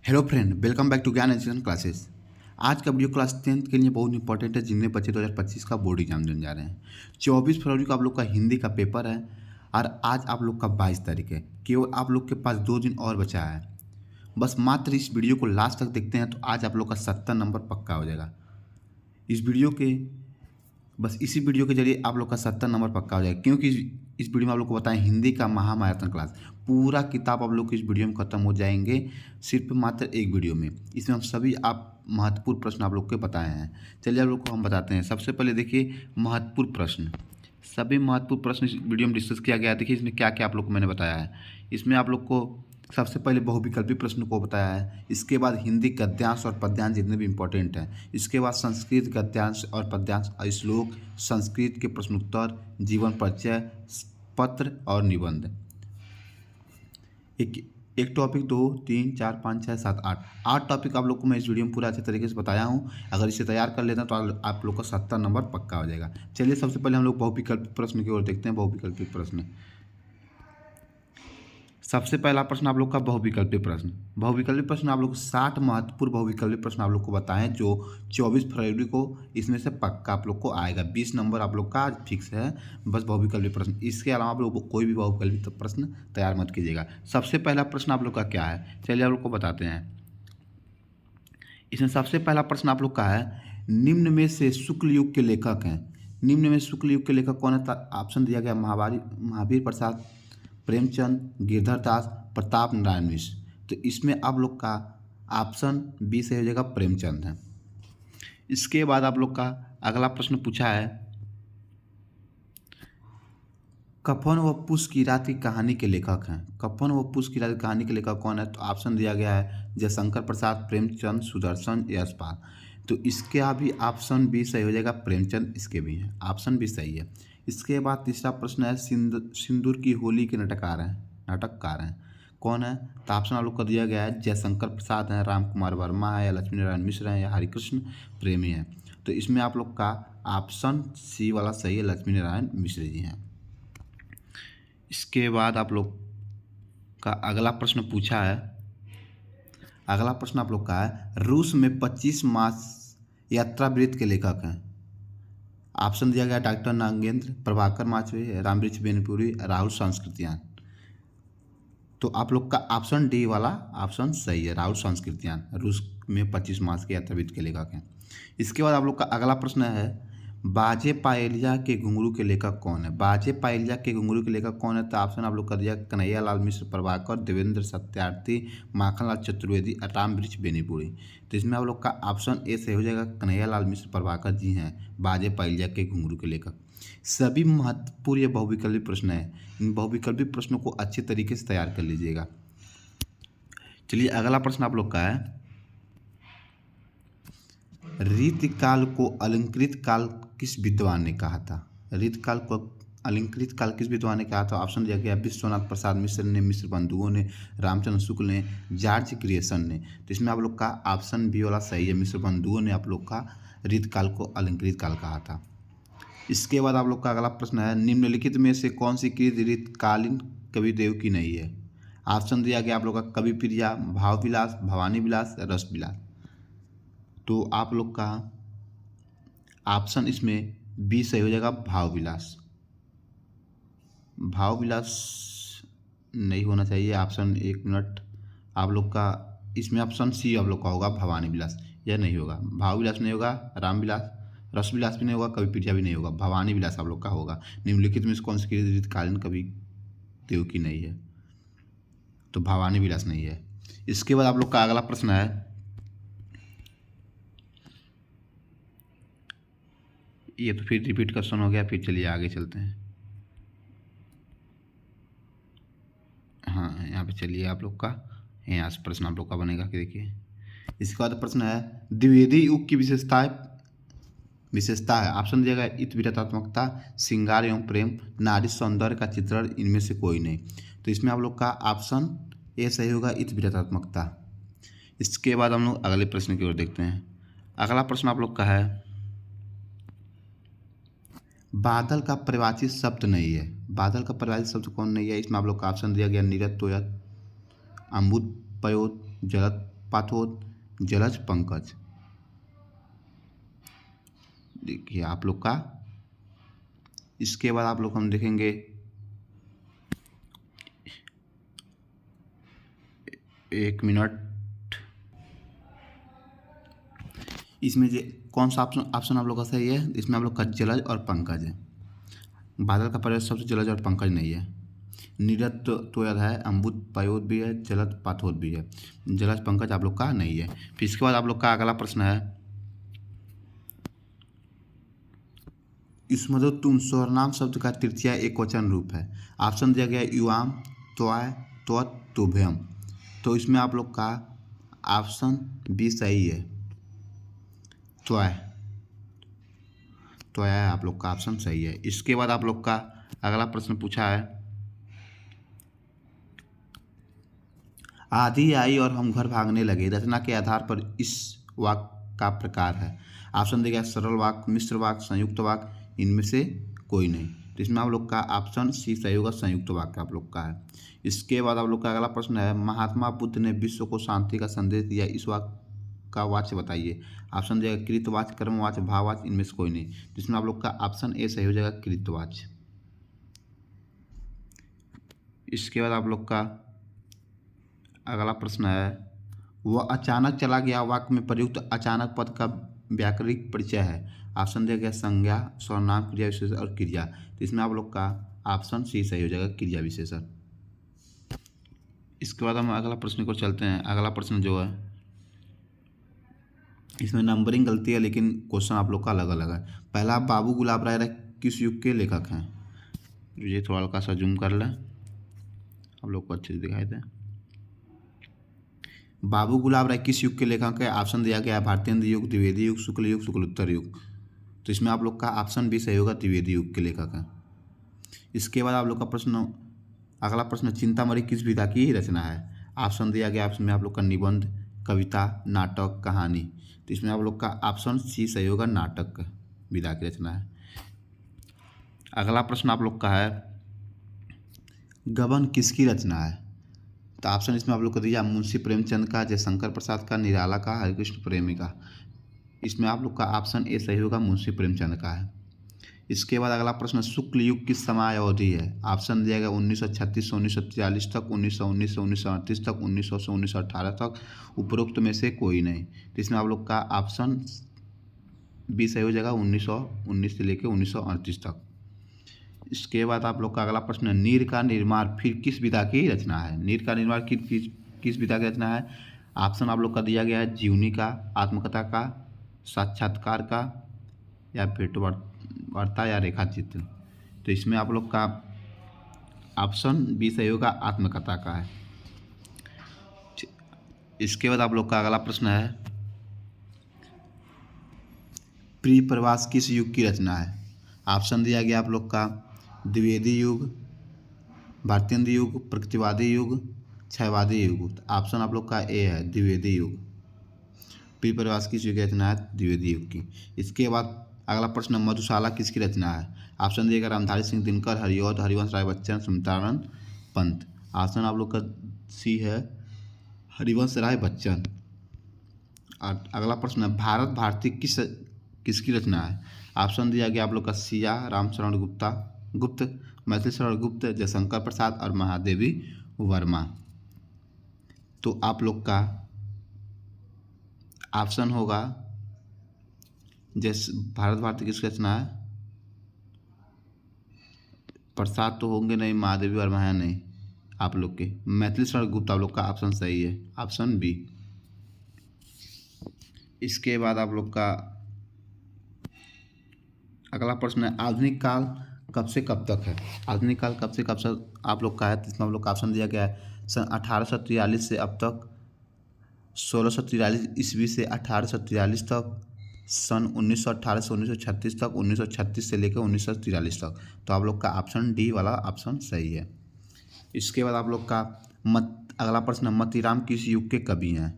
Hello friend, welcome back to Gyan education classes. आज का video class 10th के लिए बहुत इंपॉर्टेंट है, जिनमें बच्चे 2025 का बोर्ड एग्जाम देने जा रहे हैं। 24 फरवरी को आप लोग का हिंदी का पेपर है और आज आप लोग का 22 तारीख है। केवल आप लोग के पास 2 दिन और बचा है। बस मात्र इस वीडियो को लास्ट तक देखते हैं तो आज आप लोग का 70 नंबर पक्का हो जाएगा। इसी वीडियो के जरिए आप लोग का 70 नंबर पक्का हो जाएगा, क्योंकि इस वीडियो में आप लोग को बताएं हिंदी का महामाराथन क्लास। पूरा किताब आप लोग को इस वीडियो में खत्म हो जाएंगे, सिर्फ मात्र एक वीडियो में। इसमें हम सभी आप महत्वपूर्ण प्रश्न आप लोग के बताए हैं। चलिए आप लोग को हम बताते हैं। सबसे पहले देखिए महत्वपूर्ण प्रश्न। सभी महत्वपूर्ण प्रश्न इस वीडियो में डिस्कस किया गया है। देखिए इसमें क्या क्या आप लोग को मैंने बताया है। इसमें आप लोग को सबसे पहले बहुविकल्पी प्रश्न को बताया है। इसके बाद हिंदी गद्यांश और पद्यांश जितने भी इंपॉर्टेंट हैं। इसके बाद संस्कृत गद्यांश और पद्यांश, श्लोक, संस्कृत के प्रश्नोत्तर, जीवन परिचय, पत्र और निबंध। एक एक टॉपिक 2 3 4 5 6 7 8 टॉपिक आप लोग को मैं इस वीडियो में पूरा अच्छे तरीके से बताया हूँ। अगर इसे तैयार कर लेते हैं तो आप लोग का 70 नंबर पक्का हो जाएगा। चलिए सबसे पहले हम लोग बहुविकल्पी प्रश्न की ओर देखते हैं। बहुविकल्पी प्रश्न, सबसे पहला प्रश्न आप लोग का बहुविकल्पी प्रश्न। बहुविकल्पी प्रश्न आप लोग को 60 महत्वपूर्ण बहुविकल्पी प्रश्न आप लोग को बताएं, जो 24 फरवरी को इसमें से पक्का आप लोग को आएगा। 20 नंबर आप लोग का आज फिक्स है, बस बहुविकल्पी प्रश्न। इसके अलावा आप लोग कोई भी बहुविकल्पी प्रश्न तैयार मत कीजिएगा। सबसे पहला प्रश्न आप लोग का क्या है, चलिए आप लोग को बताते हैं। इसमें सबसे पहला प्रश्न आप लोग का है, निम्न में से शुक्ल युग के लेखक हैं। निम्न में शुक्ल युग के लेखक कौन है? ऑप्शन दिया गया महावीर प्रसाद, प्रेमचंद, गिरधर दास, प्रताप नारायण मिश्र। तो इसमें आप लोग का ऑप्शन बी सही हो जाएगा, प्रेमचंद है। इसके बाद आप लोग का अगला प्रश्न पूछा है, कफन व पुष्प की रात की कहानी के लेखक हैं। कफन व पुष्प की रात की कहानी के लेखक कौन है? तो ऑप्शन दिया गया है जयशंकर प्रसाद, प्रेमचंद, सुदर्शन, यशपाल। तो इसका भी ऑप्शन बी सही हो जाएगा, प्रेमचंद। इसके भी हैं, ऑप्शन भी सही है। इसके बाद तीसरा प्रश्न है, सिंदूर की होली के नाटककार हैं कौन है? तो ऑप्शन आप लोग को दिया गया है जयशंकर प्रसाद हैं, राम कुमार वर्मा है, या लक्ष्मी नारायण मिश्र हैं, या हरिकृष्ण प्रेमी हैं। तो इसमें आप लोग का ऑप्शन सी वाला सही है, लक्ष्मी नारायण मिश्र जी हैं। इसके बाद आप लोग का अगला प्रश्न पूछा है, अगला प्रश्न आप लोग का है, रूस में 25 मास यात्रा वृत्त के लेखक हैं। ऑप्शन दिया गया डॉक्टर नागेंद्र, प्रभाकर माचवे, रामवृक्ष बेनीपुरी, राहुल सांस्कृतियान। तो आप लोग का ऑप्शन डी वाला ऑप्शन सही है, राहुल सांस्कृतियान रूस में 25 मास के यात्रा वृत्त के लेखक हैं। इसके बाद आप लोग का अगला प्रश्न है, बाजे पायलिया के घुंघरू के लेखक कौन है? बाजे पायलिया के घुंघरू के लेखक कौन है? तो ऑप्शन आप लोग कर दिया कन्हैया लाल मिश्र, प्रभाकर, देवेंद्र सत्यार्थी, माखनलाल चतुर्वेदी, रामवृक्ष बेनीपुरी। तो इसमें आप लोग का ऑप्शन ए सही हो जाएगा, कन्हैया लाल मिश्र प्रभाकर जी हैं बाजे पायलिया के घुंघरू के लेखक। सभी महत्वपूर्ण ये बहुविकल्पी प्रश्न है। इन बहुविकल्पी प्रश्नों को अच्छे तरीके से तैयार कर लीजिएगा। चलिए अगला प्रश्न आप लोग का है, रीतिकाल को अलंकृत काल किस विद्वान ने कहा था? रीतिकाल को अलंकृत काल किस विद्वान ने कहा था? ऑप्शन दिया गया विश्वनाथ प्रसाद मिश्र ने, मिश्र बंधुओं ने, रामचंद्र शुक्ल ने, जॉर्ज क्रिएशन ने। तो इसमें आप लोग का ऑप्शन बी वाला सही है, मिश्र बंधुओं ने आप लोग का रीतकाल को अलंकृत काल कहा था। इसके बाद आप लोग का अगला प्रश्न है, निम्नलिखित में से कौन सी कृति रीतकालीन कवि देव की नहीं है? ऑप्शन दिया गया आप लोग का कवि प्रिया, भाव विलास, भवानी विलास, रस विलास। तो आप लोग का ऑप्शन इसमें बी सही हो जाएगा, भाव विलास। भाव विलास नहीं होना चाहिए ऑप्शन, एक मिनट। आप लोग का इसमें ऑप्शन सी आप लोग का होगा, भवानी विलास। यह नहीं होगा, भाव विलास नहीं होगा, राम विलास, रस विलास भी नहीं होगा, कवि प्रिया भी नहीं होगा, भवानी विलास आप लोग का होगा। निम्नलिखित में से कौन सी रीतकालीन कवि देव की नहीं है? तो भवानी विलास नहीं है। इसके बाद आप लोग का अगला प्रश्न है, ये तो फिर रिपीट क्वेश्चन हो गया, फिर चलिए आगे चलते हैं। हाँ यहाँ पे चलिए आप लोग का यहाँ से प्रश्न आप लोग का बनेगा कि देखिए, इसके बाद प्रश्न है, द्विवेदी युग की विशेषता है। ऑप्शन दिया गया इत विरतात्मकता, श्रृंगार एवं प्रेम, नारी सौंदर्य का चित्रण, इनमें से कोई नहीं। तो इसमें आप लोग का ऑप्शन ए सही होगा, इत विरतात्मकता। इसके बाद हम लोग अगले प्रश्न की ओर देखते हैं। अगला प्रश्न आप लोग का है, बादल का परिभाषित शब्द नहीं है। बादल का परिभाषित शब्द कौन नहीं है? इसमें आप लोग का ऑप्शन दिया गया नीरद, तोयत, अम्बुद, पयोद, जलद, पाथोद, जलज, पंकज। देखिए आप लोग का, इसके बाद आप लोग हम देखेंगे एक मिनट, इसमें जो कौन सा ऑप्शन आप लोग का सही है, इसमें आप लोग का जलज और पंकज है। बादल का पर्याय सबसे जलज और पंकज नहीं है। नीरद तो याद है, अम्बुद पायोद भी है, जलद पाथोद भी है, जलज पंकज आप लोग का नहीं है। फिर इसके बाद आप लोग का अगला प्रश्न है, इसमें तुम सर्वनाम शब्द का तृतीय एकवचन रूप है। ऑप्शन दिया गया युवाम, त्वय, त्वत, तुभ्यम। तो इसमें आप लोग का ऑप्शन बी सही है, त्वय। त्वय आप लोग का ऑप्शन सही है। इसके बाद आप लोग का अगला प्रश्न पूछा है, आंधी आई और हम घर भागने लगे, रचना के आधार पर इस वाक्य का प्रकार है। ऑप्शन दिया गया सरल वाक्य, मिश्र वाक्य, संयुक्त वाक्य, इनमें से कोई नहीं। तो इसमें आप लोग का ऑप्शन सी सही होगा, संयुक्त वाक्य आप लोग का है। इसके बाद आप लोग का अगला प्रश्न है, महात्मा बुद्ध ने विश्व को शांति का संदेश दिया, इस वाक्य का वाच्य बताइए। ऑप्शन दिया गया कृतवाच्य, कर्मवाच्य, भाववाच्य, इनमें से कोई नहीं। जिसमें आप लोग का ऑप्शन ए सही हो जाएगा, कृतवाच्य। इसके बाद आप लोग का अगला प्रश्न है, वह अचानक चला गया वाक्य में प्रयुक्त अचानक पद का व्याकरणिक परिचय है। ऑप्शन दिया गया संज्ञा, सर्वनाम, क्रिया विशेषण और क्रिया। तो इसमें आप लोग का ऑप्शन सी सही हो जाएगा, क्रिया विशेषण। इसके बाद हम अगला प्रश्न को चलते हैं। अगला प्रश्न जो है, इसमें नंबरिंग गलती है लेकिन क्वेश्चन आप लोग का अलग अलग है। पहला, बाबू गुलाब राय किस युग के लेखक हैं? ये थोड़ा हल्का सा जूम कर लें, आप लोग को अच्छे से दिखाई दे। बाबू गुलाब राय किस युग के लेखक है? ऑप्शन दिया गया है भारतेंद्र युग, द्विवेदी युग, शुक्ल युग, शुक्लोत्तर युग। तो इसमें आप लोग का ऑप्शन भी सही होगा, द्विवेदी युग के लेखक हैं। इसके बाद आप लोग का प्रश्न, अगला प्रश्न, चिंतामणि किस विधा की रचना है? ऑप्शन दिया गया, इसमें आप लोग का निबंध, कविता, नाटक, कहानी। तो इसमें आप लोग का ऑप्शन सी सही होगा, नाटक विधा की रचना है। अगला प्रश्न आप लोग का है, गबन किसकी रचना है? तो ऑप्शन इसमें आप लोग को दिया, मुंशी प्रेमचंद का, जयशंकर प्रसाद का, निराला का, हरिकृष्ण प्रेमी का। इसमें आप लोग का ऑप्शन ए सही होगा, मुंशी प्रेमचंद का है। इसके बाद अगला प्रश्न, शुक्ल युग किस समय अवधि है? ऑप्शन दिया गया 1936 से 1943 तक, 1919 से 1938 तक, 1900 से 1918 तक, उपरोक्त में से कोई नहीं। तो इसमें आप लोग का ऑप्शन बी सही हो जाएगा, 1919 से लेकर 1938 तक। इसके बाद आप लोग का अगला प्रश्न, नीर का निर्माण फिर किस विधा की रचना है? नीर का निर्माण किस विधा की रचना है? ऑप्शन आप लोग का दिया गया है, जीवनी का, आत्मकथा का, साक्षात्कार का, या भेंट वार्ता या रेखा चित्र। तो इसमें आप लोग का ऑप्शन बी सही होगा, आत्मकथा का है। इसके बाद आप लोग का अगला प्रश्न है, प्रिय प्रवास किस युग की रचना है? ऑप्शन दिया गया आप लोग का, द्विवेदी युग, भारतेंद्र युग, प्रगतिवादी युग, क्षयवादी युग। ऑप्शन आप लोग का ए है, द्विवेदी युग। प्रिय प्रवास किस युग की रचना है? द्विवेदी युग की। इसके बाद अगला प्रश्न, मधुशाला किसकी रचना है? ऑप्शन दिएगा रामधारी सिंह दिनकर, हरिऔध, हरिवंश राय बच्चन, सुमित्रानंद पंत। ऑप्शन आप लोग का सी है, हरिवंश राय बच्चन। और अगला प्रश्न है, भारत भारती किसकी रचना है? ऑप्शन दिया गया आप लोग का, सिया, रामचरण गुप्त, मैथिली शरण गुप्त, जयशंकर प्रसाद और महादेवी वर्मा। तो आप लोग का ऑप्शन होगा, जैसे भारत भारती किसकी रचना है? प्रसाद तो होंगे नहीं, महादेवी वर्मा है नहीं आप लोग के, मैथिली शरण गुप्त आप लोग का ऑप्शन सही है, ऑप्शन बी। इसके बाद आप लोग का अगला प्रश्न है, आधुनिक काल कब से कब तक है? आधुनिक काल कब से कब तक आप लोग का है? इसमें आप लोग का ऑप्शन दिया गया है, सन 1843 से अब तक, 1643 ईस्वी से 1843 तक, सन 1918 से 1936 तक, 1936 से लेकर 1943 तक। तो आप लोग का ऑप्शन डी वाला ऑप्शन सही है। इसके बाद आप लोग का अगला प्रश्न, मतीराम किस युग के कवि हैं?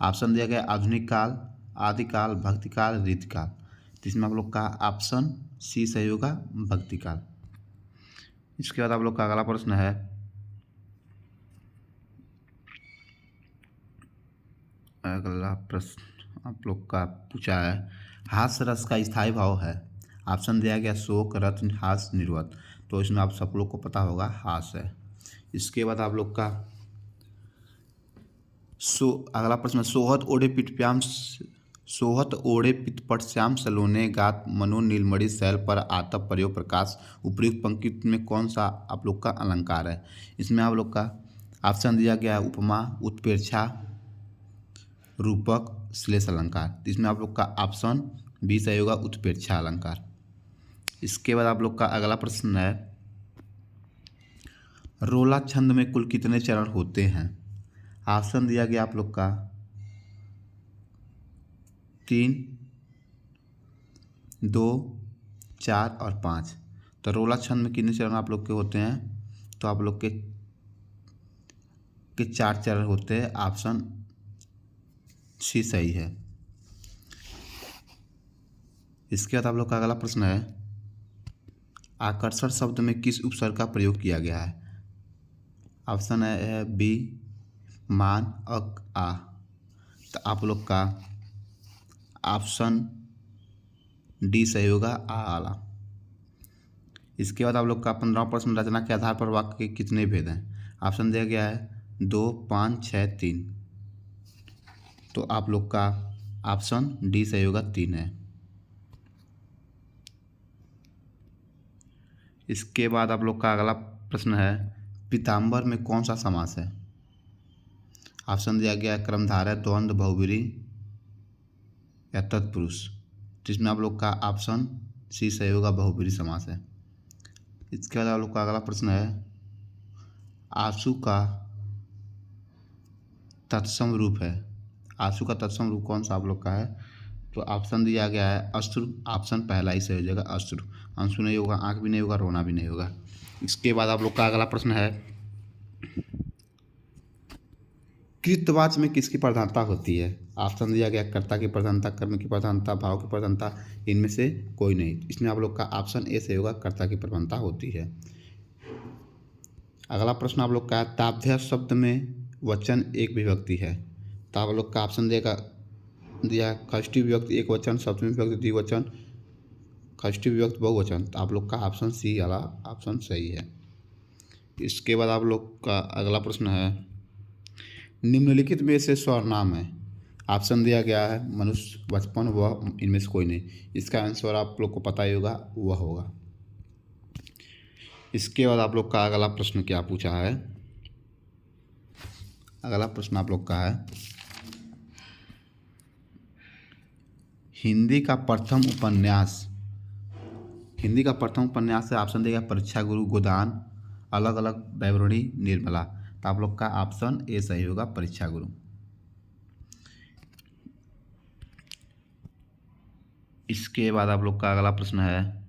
ऑप्शन दिया गया, आधुनिक काल, आदिकाल, भक्तिकाल, रीतिकाल। तो इसमें आप लोग का ऑप्शन सी सही होगा, भक्तिकाल। इसके बाद आप लोग का अगला प्रश्न है, अगला प्रश्न आप लोग का पूछा है, हास्य रस का स्थायी भाव है। ऑप्शन दिया गया शोक, रत्न, हास्य, निर्वत। तो इसमें आप सब लोग को पता होगा हास्य है। इसके बाद आप लोग का अगला प्रश्न, सोहत ओढ़े पितपट श्याम सलोने गात मनो नीलमणि शैल पर आतप प्रयोग प्रकाश। उपयुक्त पंक्ति में कौन सा आप लोग का अलंकार है? इसमें आप लोग का ऑप्शन दिया गया है उपमा, उत्प्रेक्षा, रूपक, श्लेष अलंकार। इसमें आप लोग का ऑप्शन बी सही होगा, उत्प्रेक्षा अलंकार। इसके बाद आप लोग का अगला प्रश्न है, रोला छंद में कुल कितने चरण होते हैं? ऑप्शन दिया गया आप लोग का 3, 2, 4 और 5। तो रोला छंद में कितने चरण आप लोग के होते हैं? तो आप लोग के 4 चरण होते हैं। ऑप्शन सी सही है। इसके बाद आप लोग का अगला प्रश्न है, आकर्षण शब्द में किस उपसर्ग का प्रयोग किया गया है? ऑप्शन है बी मान, अक, आ। तो आप लोग का ऑप्शन डी सही होगा, आला। इसके बाद आप लोग का 15वां प्रश्न, रचना के आधार पर वाक्य के कितने भेद हैं? ऑप्शन दिया गया है 2, 5, 6, 3। तो आप लोग का ऑप्शन डी सही होगा, 3 है। इसके बाद आप लोग का अगला प्रश्न है, पीताम्बर में कौन सा समास है? ऑप्शन दिया गया है कर्मधारय, द्वंद्व, बहुब्रीहि या तत्पुरुष। जिसमें आप लोग का ऑप्शन सी सही होगा, बहुब्रीहि समास है। इसके बाद आप लोग का अगला प्रश्न है, आंसू का तत्सम रूप है। आंसू का तत्सम रूप कौन सा आप लोग का है? तो ऑप्शन दिया गया है अश्रु। ऑप्शन पहला ही सही हो जाएगा, अश्रु। आंसू नहीं होगा, आंख भी नहीं होगा, रोना भी नहीं होगा। इसके बाद आप लोग का अगला प्रश्न है, कृतवाच्य में किसकी प्रधानता होती है? ऑप्शन दिया गया कर्ता की प्रधानता, कर्म की प्रधानता, भाव की प्रधानता। इनमें से कोई नहीं। इसमें आप लोग का ऑप्शन ए सही होगा, कर्ता की प्रधानता होती है। अगला प्रश्न आप लोग का, ताभ्य शब्द में वचन एक विभक्ति है। तो आप लोग का ऑप्शन दिया षष्ठी विभक्ति एक वचन, सप्तमी विभक्ति द्विवचन, षष्ठी विभक्ति बहुवचन। तो आप लोग का ऑप्शन सी वाला ऑप्शन सही है। इसके बाद आप लोग का अगला प्रश्न है, निम्नलिखित में से सर्वनाम है। ऑप्शन दिया गया है मनुष्य, बचपन, वह। इनमें से कोई नहीं। इसका आंसर आप लोग को पता ही होगा, वह होगा। इसके बाद आप लोग का अगला प्रश्न क्या पूछा है? अगला प्रश्न आप लोग का है, हिंदी का प्रथम उपन्यास है। ऑप्शन देगा परीक्षा गुरु, गोदान, अलग अलग, बैवरणी, निर्मला। तो आप लोग का ऑप्शन ए सही होगा, परीक्षा गुरु। इसके बाद आप लोग का अगला प्रश्न है,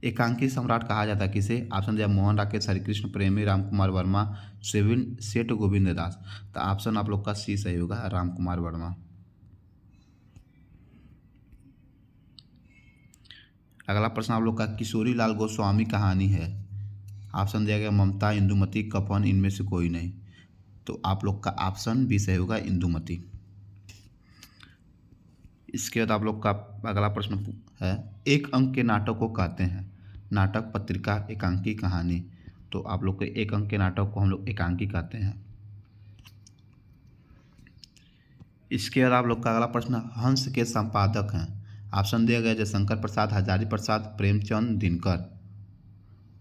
एकांकी सम्राट कहा जाता है किसे? ऑप्शन दिया मोहन राकेश, हरिकृष्ण प्रेमी, रामकुमार वर्मा, सेठ गोविंद दास। तो ऑप्शन आप लोग का सी सही होगा, रामकुमार वर्मा। अगला प्रश्न आप लोग का, किशोरी लाल गोस्वामी कहानी है। ऑप्शन दिया गया ममता, इंदुमती, कफन। इनमें से कोई नहीं। तो आप लोग का ऑप्शन बी सही होगा, इंदुमती। इसके बाद आप लोग का अगला प्रश्न है, एक अंक के नाटक को कहते हैं? नाटक, पत्रिका, एकांकी, कहानी। तो आप लोग के एक अंक के नाटक को हम लोग एकांकी कहते हैं। इसके बाद आप लोग का अगला प्रश्न, हंस के संपादक हैं। ऑप्शन दिया गया जयशंकर प्रसाद, हजारी प्रसाद, प्रेमचंद, दिनकर।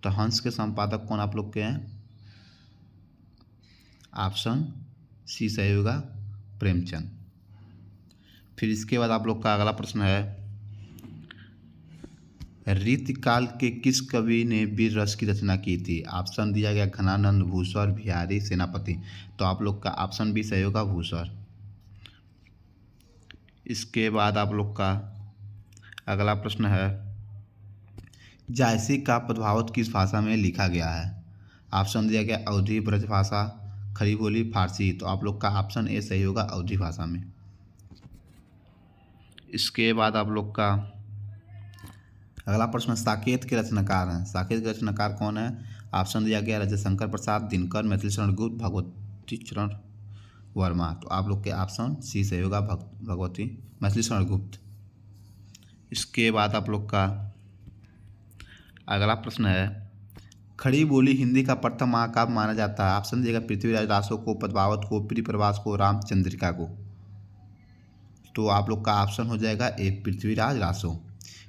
तो हंस के संपादक कौन आप लोग के हैं? ऑप्शन सी सही होगा, प्रेमचंद। फिर इसके बाद आप लोग का अगला प्रश्न है, रीतिकाल के किस कवि ने वीर रस की रचना की थी? ऑप्शन दिया गया घनानंद, भूसर, बिहारी, सेनापति। तो आप लोग का ऑप्शन बी सही होगा, भूसर। इसके बाद आप लोग का अगला प्रश्न है, जायसी का पदभावत किस भाषा में लिखा गया है? ऑप्शन दिया गया अवधी, ब्रजभाषा, खड़ी बोली, फारसी। तो आप लोग का ऑप्शन ए सही होगा, अवधी भाषा में। इसके बाद आप लोग का अगला प्रश्न, साकेत के रचनाकार हैं। साकेत के रचनाकार कौन है? ऑप्शन दिया गया जयशंकर प्रसाद, दिनकर, मैथिली शरण गुप्त, भगवती चरण वर्मा। तो आप लोग के ऑप्शन सी सही होगा, भगवती मैथिली शरण गुप्त। इसके बाद आप लोग का अगला प्रश्न है, खड़ी बोली हिंदी का प्रथम महाकाव्य माना जाता है। ऑप्शन दिएगा पृथ्वीराज रासो को, पद्मावत को, प्रियप्रवास को, रामचंद्रिका को। तो आप लोग का ऑप्शन हो जाएगा ए पृथ्वीराज रासो।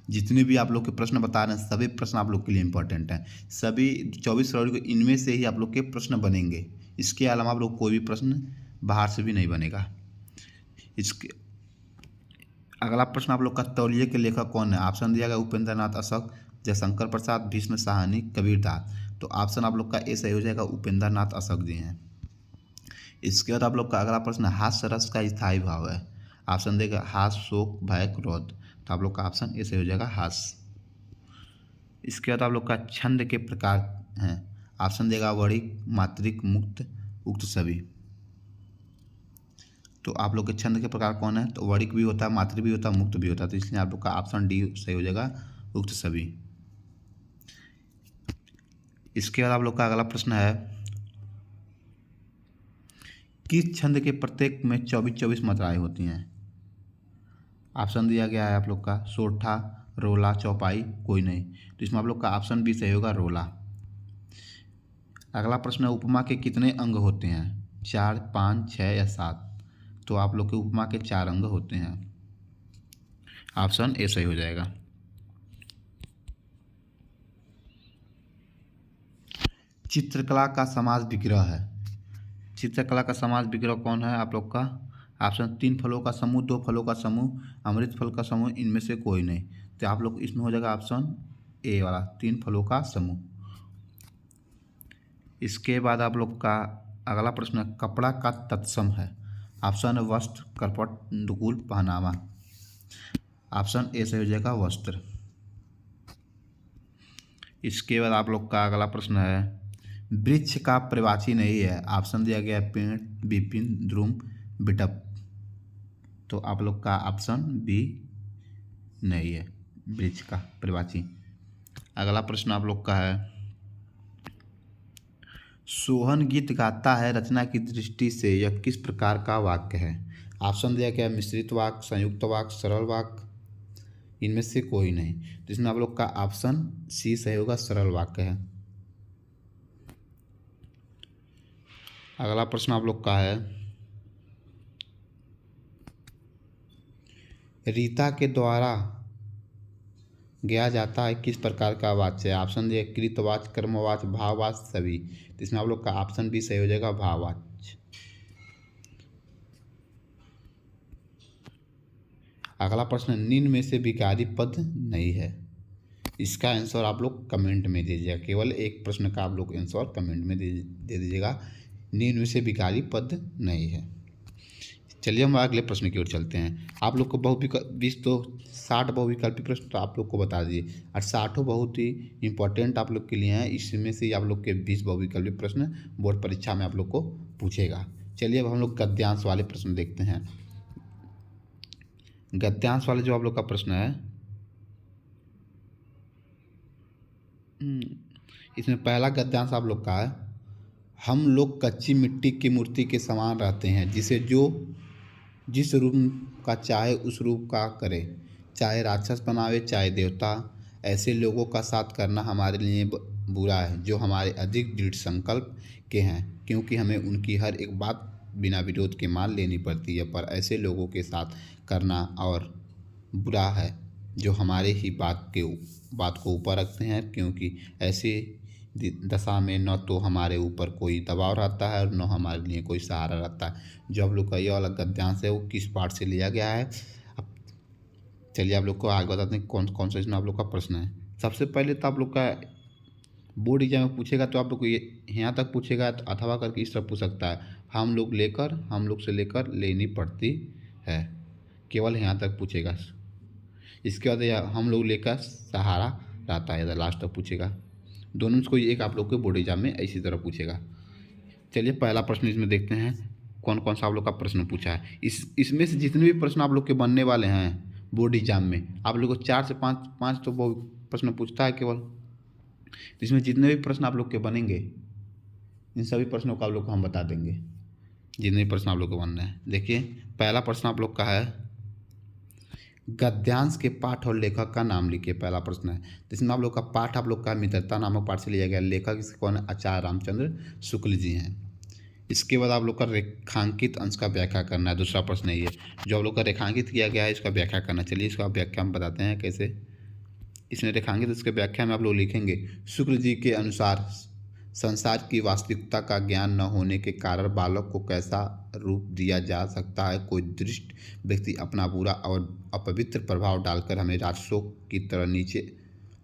जितने भी आप लोग के प्रश्न बता रहे हैं सभी प्रश्न आप लोग के लिए इंपॉर्टेंट हैं। सभी 24 फरवरी को इनमें से ही आप लोग के प्रश्न बनेंगे। इसके अलावा आप लोग कोई भी प्रश्न बाहर से भी नहीं बनेगा। इसके अगला प्रश्न आप लोग का, तौलिए के लेखक कौन है। ऑप्शन दिया गया उपेंद्र नाथ अशोक, जयशंकर प्रसाद, भीष्म साहनी, कबीरदास। तो ऑप्शन आप लोग का ए सही हो जाएगा, उपेंद्र नाथ अशोक जी हैं। इसके बाद आप लोग का अगला प्रश्न, हास्य रस का स्थायी भाव है। ऑप्शन देगा हास्य, शोक, भय, क्रोध। तो आप लोग का ऑप्शन ए सही हो जाएगा, हास्य। इसके बाद आप लोग का छंद के प्रकार हैं। ऑप्शन देगा वणिक, मात्रिक, मुक्त, उक्त सभी। तो आप लोग के छंद के प्रकार कौन है, तो वणिक भी होता है, मात्रिक भी होता है, मुक्त भी होता है। तो इसलिए आप लोग का ऑप्शन डी सही हो जाएगा, उक्त सभी। इसके बाद आप लोग का अगला प्रश्न है, किस छंद के प्रत्येक में 24-24 मात्राएं होती हैं। ऑप्शन दिया गया है आप लोग का सोठा, रोला, चौपाई, कोई नहीं। तो इसमें आप लोग का ऑप्शन बी सही होगा, रोला। अगला प्रश्न है, उपमा के कितने अंग होते हैं। 4, 5, 6 या 7। तो आप लोग के उपमा के 4 अंग होते हैं। ऑप्शन ए सही हो जाएगा। चित्रकला का समास विग्रह है। चित्रकला का समास विग्रह कौन है आप लोग का। ऑप्शन 3 फलों का समूह, 2 फलों का समूह, अमृत फल का समूह, इनमें से कोई नहीं। तो आप लोग इसमें हो जाएगा ऑप्शन ए वाला, 3 फलों का समूह। इसके बाद आप लोग का अगला प्रश्न, कपड़ा का तत्सम है। ऑप्शन है वस्त्र, करपट, अनुकूल, पहनावा। ऑप्शन ए सही हो जाएगा, वस्त्र। इसके बाद आप लोग का अगला प्रश्न है, वृक्ष का पर्यायवाची नहीं है। ऑप्शन दिया गया है पेड़, विपिन, ध्रुव, बिटप। तो आप लोग का ऑप्शन बी नहीं है, वृक्ष का पर्यायवाची। अगला प्रश्न आप लोग का है, सोहन गीत गाता है रचना की दृष्टि से यह किस प्रकार का वाक्य है। ऑप्शन दिया गया मिश्रित वाक्य, संयुक्त वाक्य, सरल वाक्य, इनमें से कोई नहीं। तो इसमें आप लोग का ऑप्शन सी सही होगा, सरल वाक्य है। अगला प्रश्न आप लोग का है, रीता के द्वारा गया जाता है किस प्रकार का वाच्य है। ऑप्शन दिया कृतवाच्य, कर्मवाच्य, भाववाच्य, सभी। तो इसमें आप लोग का ऑप्शन भी सही हो जाएगा, भाववाच्य। अगला प्रश्न, निम्न में से विकारी पद नहीं है। इसका आंसर आप लोग कमेंट में दीजिएगा। केवल एक प्रश्न का आप लोग आंसर कमेंट में दे दीजिएगा, निम्न में से विकारी पद नहीं है। चलिए हम अगले प्रश्न की ओर चलते हैं। आप लोग को 60 बहुविकल्पी प्रश्न तो आप लोग को बता दिए, और 60 बहुत ही इंपॉर्टेंट आप लोग के लिए हैं। इसमें से आप लोग के 20 बहुविकल्पी प्रश्न बोर्ड परीक्षा में आप लोग को पूछेगा। चलिए अब हम लोग गद्यांश वाले प्रश्न देखते हैं। गद्यांश वाले जो आप लोग का प्रश्न है, इसमें पहला गद्यांश आप लोग का है, हम लोग कच्ची मिट्टी की मूर्ति के समान रहते हैं, जिसे जो जिस रूप का चाहे उस रूप का करे, चाहे राक्षस बनावे चाहे देवता। ऐसे लोगों का साथ करना हमारे लिए बुरा है जो हमारे अधिक दृढ़ संकल्प के हैं, क्योंकि हमें उनकी हर एक बात बिना विरोध के मान लेनी पड़ती है। पर ऐसे लोगों के साथ करना और बुरा है जो हमारे ही बात को ऊपर रखते हैं, क्योंकि ऐसे दशा में न तो हमारे ऊपर कोई दबाव रहता है और न हमारे लिए कोई सहारा रहता है। जो आप लोग का ये वाला गद्यांश है वो किस पाठ से लिया गया है। अब चलिए आप लोग को आगे बताते हैं कौन कौन सा इसमें आप लोग का प्रश्न है। सबसे पहले तो आप लोग का बोर्ड एग्जाम में पूछेगा तो आप लोग को ये यहाँ तक पूछेगा, तो अथवा करके इस तरह पूछ सकता है, हम लोग से लेकर लेनी पड़ती है, केवल यहाँ तक पूछेगा। इसके बाद हम लोग लेकर सहारा रहता है, लास्ट तक पूछेगा। दोनों में कोई एक आप लोग के बोर्ड एग्जाम में इसी तरह पूछेगा। चलिए पहला प्रश्न इसमें देखते हैं कौन कौन सा आप लोग का प्रश्न पूछा है। इसमें से जितने भी प्रश्न आप लोग के बनने वाले हैं बोर्ड एग्जाम में, आप लोग को 4 से 5 तो वो प्रश्न पूछता है केवल। तो इसमें जितने भी प्रश्न आप लोग के बनेंगे इन सभी प्रश्नों का आप लोग को हम बता देंगे। जितने भी प्रश्न आप लोग को बन रहे हैं। देखिए पहला प्रश्न आप लोग का है, गद्यांश के पाठ और लेखक का नाम लिखिए। पहला प्रश्न है, जिसमें आप लोग का पाठ आप लोग का मित्रता नामक पाठ से लिया गया। लेखक इसके कौन है? आचार्य रामचंद्र शुक्ल जी हैं। इसके बाद आप लोग का रेखांकित अंश का व्याख्या करना है। दूसरा प्रश्न है ये, जो आप लोग का रेखांकित किया गया है इसका व्याख्या करना। चलिए इसका व्याख्या हम बताते हैं कैसे। इसमें रेखांकित इसके व्याख्या में आप लोग लिखेंगे, शुक्ल जी के अनुसार संसार की वास्तविकता का ज्ञान न होने के कारण बालक को कैसा रूप दिया जा सकता है। कोई दुष्ट व्यक्ति अपना बुरा और अपवित्र प्रभाव डालकर हमें राक्षसों की तरह नीचे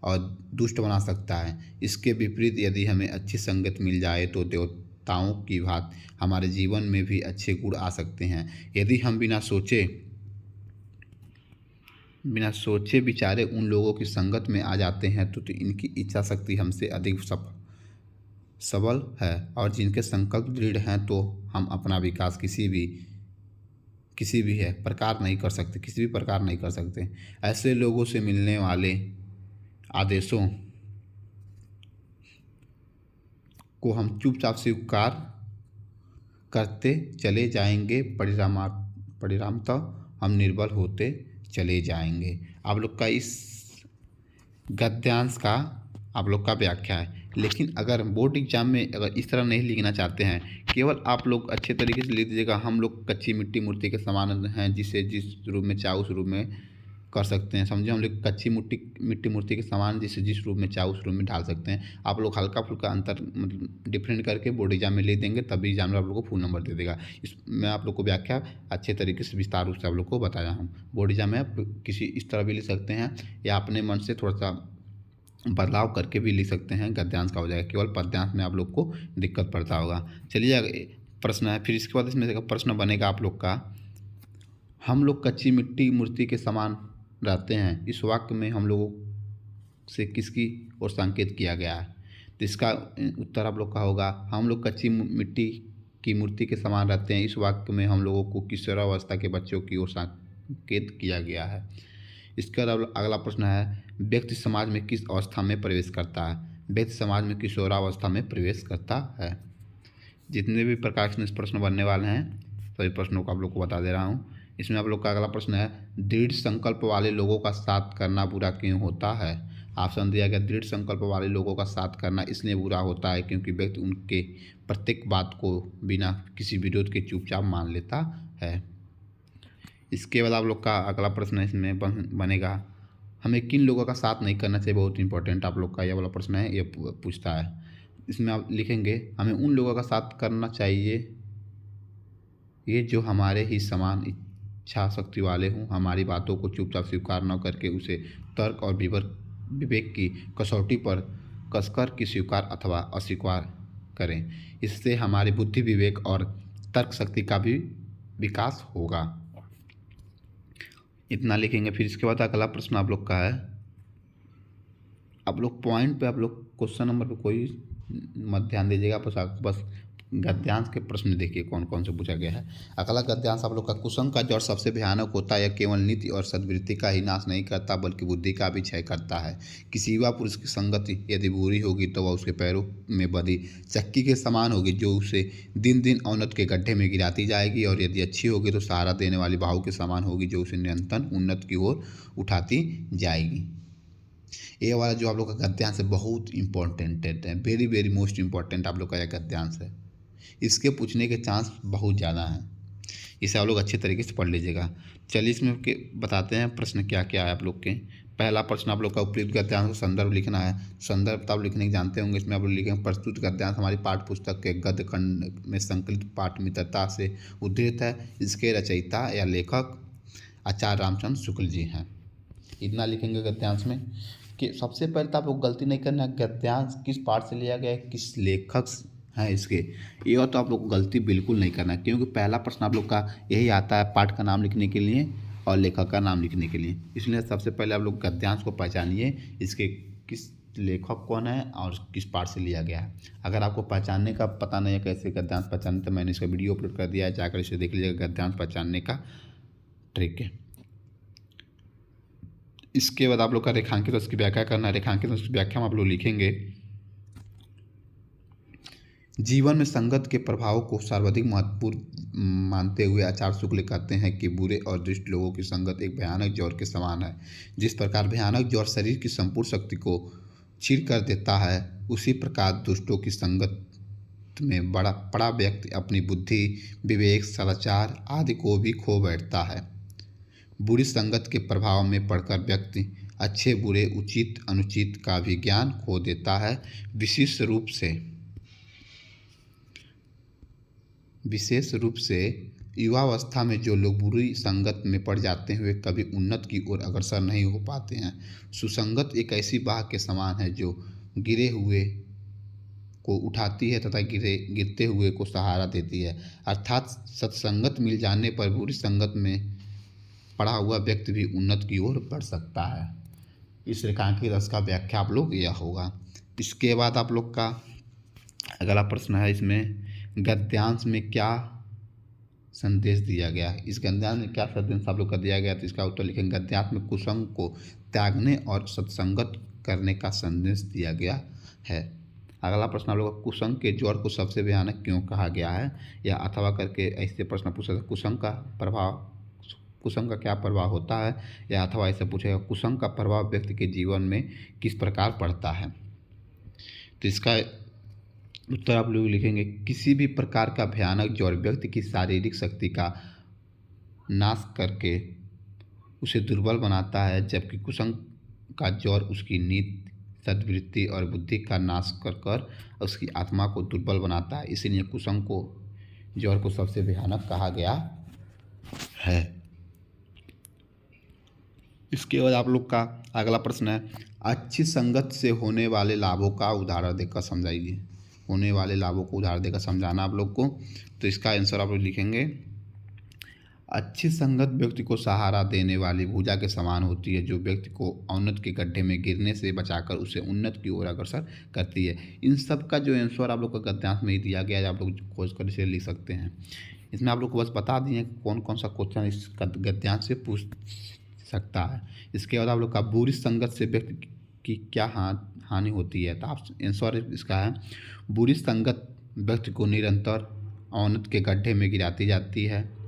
और दुष्ट बना सकता है। इसके विपरीत यदि हमें अच्छी संगत मिल जाए तो देवताओं की भांति हमारे जीवन में भी अच्छे गुण आ सकते हैं। यदि हम बिना सोचे विचारे उन लोगों की संगत में आ जाते हैं तो इनकी इच्छा शक्ति हमसे अधिक सबल है और जिनके संकल्प दृढ़ हैं तो हम अपना विकास किसी भी प्रकार नहीं कर सकते। ऐसे लोगों से मिलने वाले आदेशों को हम चुपचाप स्वीकार करते चले जाएंगे। परिणामतः हम निर्बल होते चले जाएंगे। आप लोग का इस गद्यांश का आप लोग का व्याख्या है। लेकिन अगर बोर्ड एग्जाम में अगर इस तरह नहीं लिखना चाहते हैं, केवल आप लोग अच्छे तरीके से लिख दीजिएगा, हम लोग कच्ची मिट्टी मूर्ति के समान हैं, जिसे जिस रूप में चाहे उस रूप में कर सकते हैं। समझे, हम लोग कच्ची मिट्टी मूर्ति के समान जिसे जिस रूप में चाहे उस रूप में ढाल सकते हैं। आप लोग हल्का फुल्का अंतर मतलब डिफरेंट करके बोर्ड एग्जाम में लिख देंगे, तभी एग्जाम में आप लोग को फुल नंबर दे देगा। मैं आप लोग को व्याख्या अच्छे तरीके से विस्तार रूप से आप लोग को बताया हूँ। बोर्ड एग्जाम में आप किसी इस तरह भी लिख सकते हैं या अपने मन से थोड़ा सा बदलाव करके भी लिख सकते हैं, गद्यांश का हो जाएगा। केवल पद्यांश में आप लोग को दिक्कत पड़ता होगा। चलिए प्रश्न है, फिर इसके बाद इसमें से प्रश्न बनेगा आप लोग का, हम लोग कच्ची मिट्टी मूर्ति के समान रहते हैं, इस वाक्य में हम लोगों से किसकी ओर संकेत किया गया है। तो इसका उत्तर आप लोग का होगा, हम लोग कच्ची मिट्टी की मूर्ति के समान रहते हैं, इस वाक्य में हम लोगों को किशोरावस्था के बच्चों की ओर संकेत किया गया है। इसका अगला प्रश्न है, व्यक्ति समाज में किस अवस्था में प्रवेश करता है। व्यक्ति समाज में किशोरावस्था में प्रवेश करता है। जितने भी प्रकार के प्रश्न बनने वाले हैं सभी प्रश्नों को आप लोग को बता दे रहा हूँ। इसमें आप लोग का अगला प्रश्न है, दृढ़ संकल्प वाले लोगों का साथ करना बुरा क्यों होता है। ऑप्शन दिया गया, दृढ़ संकल्प वाले लोगों का साथ करना इसलिए बुरा होता है क्योंकि व्यक्ति उनके प्रत्येक बात को बिना किसी विरोध के चुपचाप मान लेता है। इसके बाद आप लोग का अगला प्रश्न इसमें बनेगा, हमें किन लोगों का साथ नहीं करना चाहिए। बहुत इंपॉर्टेंट आप लोग का यह वाला प्रश्न है, ये पूछता है। इसमें आप लिखेंगे, हमें उन लोगों का साथ करना चाहिए ये जो हमारे ही समान इच्छा शक्ति वाले हों, हमारी बातों को चुपचाप स्वीकार न करके उसे तर्क और विवेक की कसौटी पर कसकर की स्वीकार अथवा अस्वीकार करें। इससे हमारी बुद्धि, विवेक और तर्क शक्ति का भी विकास होगा। इतना लिखेंगे। फिर इसके बाद अगला प्रश्न आप लोग का है, आप लोग पॉइंट पे आप लोग क्वेश्चन नंबर पे कोई मत ध्यान दीजिएगा, बस गद्यांश के प्रश्न देखिए कौन कौन से पूछा गया है। अगला गद्यांश आप लोग का, कुसंग का जड़ सबसे भयानक होता है, यह केवल नीति और सद्वृत्ति का ही नाश नहीं करता बल्कि बुद्धि का भी क्षय करता है। किसी युवा पुरुष की संगति यदि बुरी होगी तो वह उसके पैरों में बंधी चक्की के समान होगी जो उसे दिन दिन अवनत के गड्ढे में गिराती जाएगी, और यदि अच्छी होगी तो सहारा देने वाली बहाव के समान होगी जो उसे निरंतर उन्नत की ओर उठाती जाएगी। ये वाला जो आप लोग का गद्यांश है बहुत इंपॉर्टेंट है, वेरी वेरी मोस्ट इंपॉर्टेंट आप लोग का यह गद्यांश है। इसके पूछने के चांस बहुत ज़्यादा हैं, इसे आप लोग अच्छे तरीके से पढ़ लीजिएगा। चलिए इसमें के बताते हैं प्रश्न क्या क्या है आप लोग के। पहला प्रश्न आप लोग का, उपयुक्त गद्यांश को संदर्भ लिखना है। संदर्भ तो आप लिखने के जानते होंगे। इसमें आप लोग लिखेंगे, प्रस्तुत गद्यांश हमारी पाठ्य पुस्तक के गद्य खंड में संकलित पाठ मित्रता से उद्धृत है। इसके रचयिता या लेखक आचार्य रामचंद्र शुक्ल जी हैं। इतना लिखेंगे गद्यांश में कि सबसे पहले तो आप लोग गलती नहीं करना, गद्यांश किस पाठ से लिया गया है, किस लेखक हैं इसके, ये तो आप लोग को गलती बिल्कुल नहीं करना, क्योंकि पहला प्रश्न आप लोग का यही आता है पाठ का नाम लिखने के लिए और लेखक का नाम लिखने के लिए। इसलिए सबसे पहले आप लोग गद्यांश को पहचानिए, इसके किस लेखक कौन है और किस पाठ से लिया गया है। अगर आपको पहचानने का पता नहीं है कैसे गद्यांश पहचानने, तो मैंने इसका वीडियो अपलोड कर दिया है, जाकर इसे देख लीजिएगा, गद्यांश पहचानने का ट्रिक है। इसके बाद आप लोग का रेखांकित उसकी व्याख्या करना है। रेखांकित उसकी व्याख्या में आप लोग लिखेंगे, जीवन में संगत के प्रभाव को सर्वाधिक महत्वपूर्ण मानते हुए आचार्य शुक्ल कहते हैं कि बुरे और दुष्ट लोगों की संगत एक भयानक ज्वर के समान है। जिस प्रकार भयानक ज्वर शरीर की संपूर्ण शक्ति को चीर कर देता है, उसी प्रकार दुष्टों की संगत में बड़ा पड़ा व्यक्ति अपनी बुद्धि, विवेक, सदाचार आदि को भी खो बैठता है। बुरी संगत के प्रभाव में पड़कर व्यक्ति अच्छे बुरे, उचित अनुचित का भी ज्ञान खो देता है। विशेष रूप से युवावस्था में जो लोग बुरी संगत में पड़ जाते हैं वे कभी उन्नत की ओर अग्रसर नहीं हो पाते हैं। सुसंगत एक ऐसी बाह के समान है जो गिरे हुए को उठाती है तथा गिरते हुए को सहारा देती है। अर्थात सत्संगत मिल जाने पर बुरी संगत में पड़ा हुआ व्यक्ति भी उन्नत की ओर बढ़ सकता है। इस रेखांकित रस का व्याख्या आप लोग यह होगा। इसके बाद आप लोग का अगला प्रश्न है, इसमें गद्यांश में क्या संदेश दिया गया है। इस गद्यांश में क्या संदेश आप लोग का दिया गया, तो इसका उत्तर लिखेंगे। गद्यांश में कुसंग को त्यागने और सत्संगत करने का संदेश दिया गया है। अगला प्रश्न आप लोग का, कुसंग के ज्वर को सबसे भयानक क्यों कहा गया है, या अथवा करके ऐसे प्रश्न पूछा था, कुसंग का क्या प्रभाव होता है, या अथवा ऐसे पूछेगा कुसंग का प्रभाव व्यक्ति के जीवन में किस प्रकार पड़ता है। तो इसका उत्तर आप लोग लिखेंगे, किसी भी प्रकार का भयानक ज्वर व्यक्ति की शारीरिक शक्ति का नाश करके उसे दुर्बल बनाता है, जबकि कुसंग का ज्वर उसकी नीति, सद्वृत्ति और बुद्धि का नाश कर उसकी आत्मा को दुर्बल बनाता है। इसीलिए कुसंग को ज्वर को सबसे भयानक कहा गया है। इसके बाद आप लोग का अगला प्रश्न है, अच्छी संगत से होने वाले लाभों का उदाहरण देकर समझाइए। होने वाले लाभों को उदाहरण देकर समझाना आप लोग को। तो इसका आंसर आप लोग लिखेंगे, अच्छी संगत व्यक्ति को सहारा देने वाली भुजा के समान होती है, जो व्यक्ति को अवनत के गड्ढे में गिरने से बचाकर उसे उन्नत की ओर अग्रसर करती है। इन सब का जो आंसर आप लोग का गद्यांश में ही दिया गया है, आप लोग खोज कर इसे लिख सकते हैं। इसमें आप लोग को बस बता दिए कौन कौन सा क्वेश्चन इस गद्यांश से पूछ सकता है। इसके बाद आप लोग का, बुरी संगत से व्यक्ति की क्या हानि होती है। तो आप आंसर इसका है, बुरी संगत व्यक्ति को निरंतर अवनत के गड्ढे में गिराती जाती है,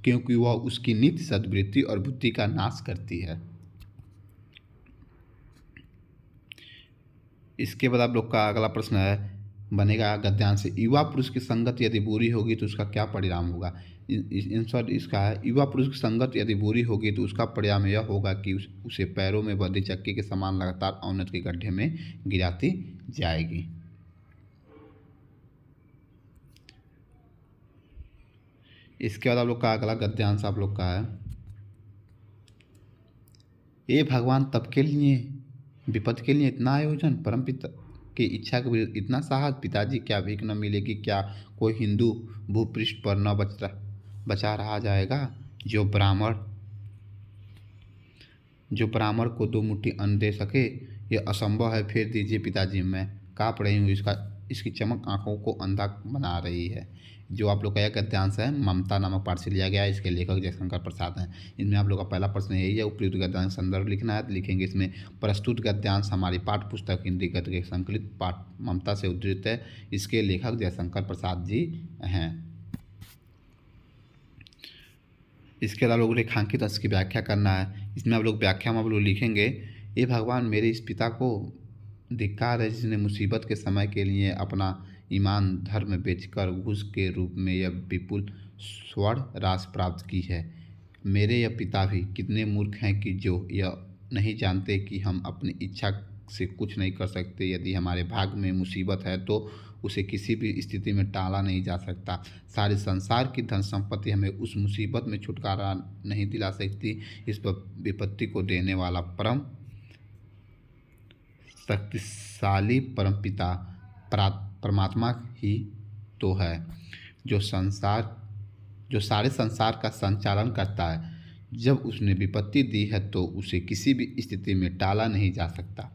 क्योंकि वह उसकी नीति, सद्वृत्ति और बुद्धि का नाश करती है। इसके बाद आप लोग का अगला प्रश्न है बनेगा गद्यांश से, युवा पुरुष की संगत यदि बुरी होगी तो उसका क्या परिणाम होगा। आंसर इसका है, युवा पुरुष की संगत यदि बुरी होगी तो उसका परिणाम यह होगा कि उसे पैरों में बंधी चक्की के समान लगातार अवनत के गड्ढे में गिराती जाएगी। इसके बाद आप लोग का अगला गद्यांश आप लोग का है, ये भगवान तब के लिए विपद के लिए इतना आयोजन, परम पिता की इच्छा के विरुद्ध इतना साहस, पिताजी क्या भीख न मिलेगी, क्या कोई हिंदू भूपृष्ठ पर न बचा रहा जाएगा। जो ब्राह्मण को 2 मुट्ठी अन्न दे सके यह असंभव है, फिर दीजिए पिताजी, मैं काँप रही हूँ, इसकी चमक आंखों को अंधा बना रही है। जो आप लोग का यह गद्यांश है ममता नामक पाठ से लिया गया है। इसके लेखक जयशंकर प्रसाद हैं। इनमें आप लोग का पहला प्रश्न यही है, उपयुक्त गद्यांश संदर्भ लिखना है। तो लिखेंगे इसमें, प्रस्तुत गद्यांश हमारी पाठ्य पुस्तक हिंदी गद्य के संकलित पाठ ममता से उद्धृत है। इसके लेखक जयशंकर प्रसाद जी हैं। इसके अलावा लोग रेखांकित रस की व्याख्या करना है। इसमें आप लोग व्याख्या में आप लोग लिखेंगे, ये भगवान मेरे इस पिता को धिक्कार है, जिसने मुसीबत के समय के लिए अपना ईमान धर्म बेचकर घूस के रूप में यह विपुल स्वर्ण राशि प्राप्त की है। मेरे यह पिता भी कितने मूर्ख हैं कि जो यह नहीं जानते कि हम अपनी इच्छा से कुछ नहीं कर सकते। यदि हमारे भाग्य में मुसीबत है तो उसे किसी भी स्थिति में टाला नहीं जा सकता। सारे संसार की धन संपत्ति हमें उस मुसीबत में छुटकारा नहीं दिला सकती। इस विपत्ति को देने वाला परम शक्तिशाली परमपिता परमात्मा ही तो है, जो सारे संसार का संचालन करता है। जब उसने विपत्ति दी है तो उसे किसी भी स्थिति में टाला नहीं जा सकता।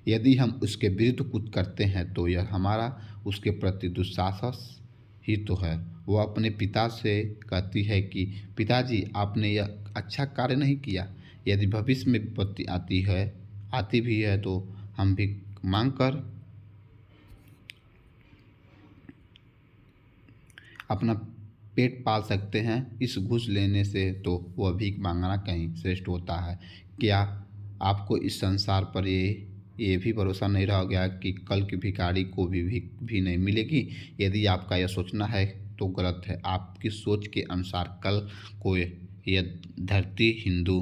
यदि हम उसके विरुद्ध कुछ करते हैं तो यह हमारा उसके प्रति दुस्साहस ही तो है। वह अपने पिता से कहती है कि पिताजी, आपने यह अच्छा कार्य नहीं किया। यदि भविष्य में विपत्ति आती भी है तो हम भी मांग कर अपना पेट पाल सकते हैं इस घूस लेने से, तो वह भीख मांगना कहीं श्रेष्ठ होता है। क्या आपको इस संसार पर ये भी भरोसा नहीं रह गया कि कल के भिखारी को भी भीख भी नहीं मिलेगी? यदि आपका यह सोचना है तो गलत है। आपकी सोच के अनुसार कल को यह धरती हिंदू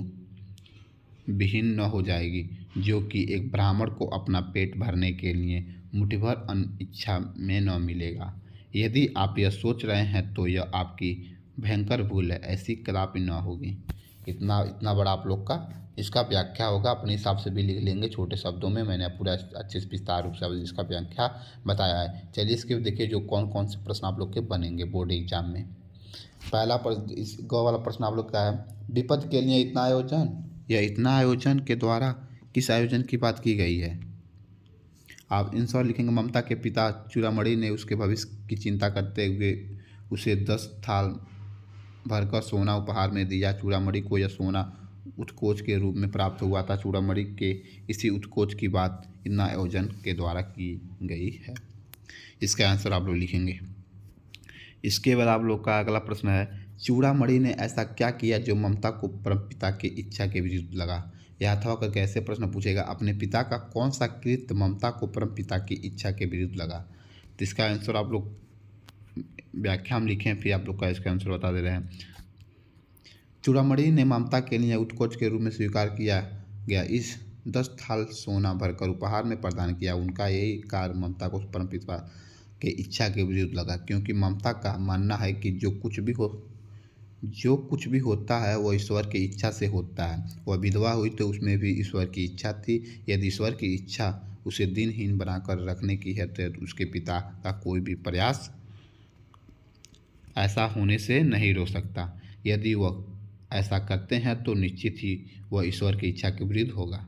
विहीन न हो जाएगी, जो कि एक ब्राह्मण को अपना पेट भरने के लिए मुट्ठी भर अन्न इच्छा में न मिलेगा। यदि आप यह सोच रहे हैं तो यह आपकी भयंकर भूल है, ऐसी कदापि न होगी। इतना इतना बड़ा आप लोग का इसका व्याख्या होगा, अपने हिसाब से भी लिख लेंगे छोटे शब्दों में। मैंने पूरा अच्छे से विस्तार रूप से इसका व्याख्या बताया है। चलिए इसके देखिए जो कौन कौन से प्रश्न आप लोग के बनेंगे बोर्ड एग्जाम में। पहला प्रश्न, इस गौ वाला प्रश्न आप लोग का है, विपद के लिए इतना आयोजन, या इतना आयोजन के द्वारा किस आयोजन की बात की गई है? आप आंसर लिखेंगे, ममता के पिता चूड़ामणि ने उसके भविष्य की चिंता करते हुए उसे 10 थाल भरकर सोना उपहार में दिया। चूड़ामणि को यह सोना उत्कोच के रूप में प्राप्त हुआ था। चूड़ामणि के इसी उत्कोच की बात इतना आयोजन के द्वारा की गई है। इसका आंसर आप लोग लिखेंगे। इसके बाद आप लोग का अगला प्रश्न है, चूड़ामणि ने ऐसा क्या किया जो ममता को परमपिता की इच्छा के विरुद्ध लगा? यह अथवा करके ऐसे प्रश्न पूछेगा, अपने पिता का कौन सा कृत्य ममता को परमपिता की इच्छा के विरुद्ध लगा? तो इसका आंसर आप लोग व्याख्या हम लिखें, फिर आप लोग का इसका आंसर बता दे रहे हैं। चूड़ामणि ने ममता के लिए उत्कोच के रूप में स्वीकार किया गया इस 10 थाल सोना भरकर उपहार में प्रदान किया। उनका यही कार्य ममता को परमपिता के इच्छा के विरुद्ध लगा, क्योंकि ममता का मानना है कि जो कुछ भी होता है वह ईश्वर की इच्छा से होता है। वह विधवा हुई तो उसमें भी ईश्वर की इच्छा थी। यदि ईश्वर की इच्छा उसे दिनहीन बनाकर रखने की है तो उसके पिता का कोई भी प्रयास ऐसा होने से नहीं रोक सकता। यदि वह ऐसा करते हैं तो निश्चित ही वह ईश्वर की इच्छा के विरुद्ध होगा।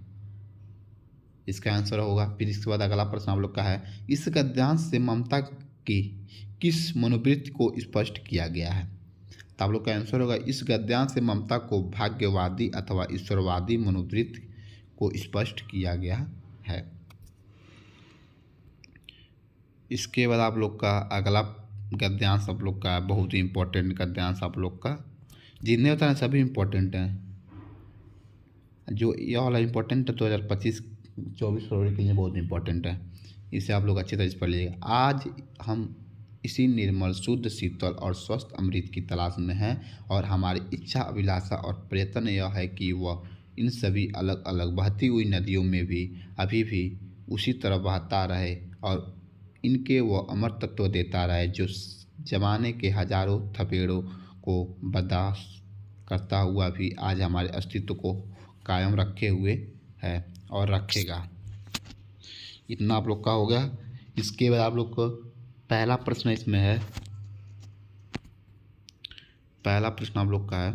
इसका आंसर होगा। फिर इसके बाद अगला प्रश्न आप लोग का है, इस गद्यांश से ममता की किस मनोवृत्ति को स्पष्ट किया गया है? तो आप लोग का आंसर होगा, इस गद्यांश से ममता को भाग्यवादी अथवा ईश्वरवादी मनोवृत्ति को स्पष्ट किया गया है। इसके बाद आप लोग का अगला गद्यांश आप लोग का बहुत ही इम्पोर्टेंट गद्यांश आप लोग का, जितने होता है सभी इम्पोर्टेंट हैं। जो यह वाला इम्पोर्टेंट है 2025-24 फरवरी के लिए बहुत इंपॉर्टेंट है, इसे आप लोग अच्छी तरह से पढ़ लीजिएगा। आज हम इसी निर्मल शुद्ध शीतल और स्वस्थ अमृत की तलाश में हैं और हमारी इच्छा अभिलाषा और प्रयत्न यह है कि वह इन सभी अलग अलग बहती हुई नदियों में भी अभी भी उसी तरह बहता रहे और इनके वह अमर तत्व देता रहे जो जमाने के हजारों थपेड़ों को बर्दाश्त करता हुआ भी आज हमारे अस्तित्व को कायम रखे हुए है और रखेगा। इतना आप लोग का हो गया। इसके बाद आप लोग को पहला प्रश्न इसमें है, पहला प्रश्न आप लोग का है,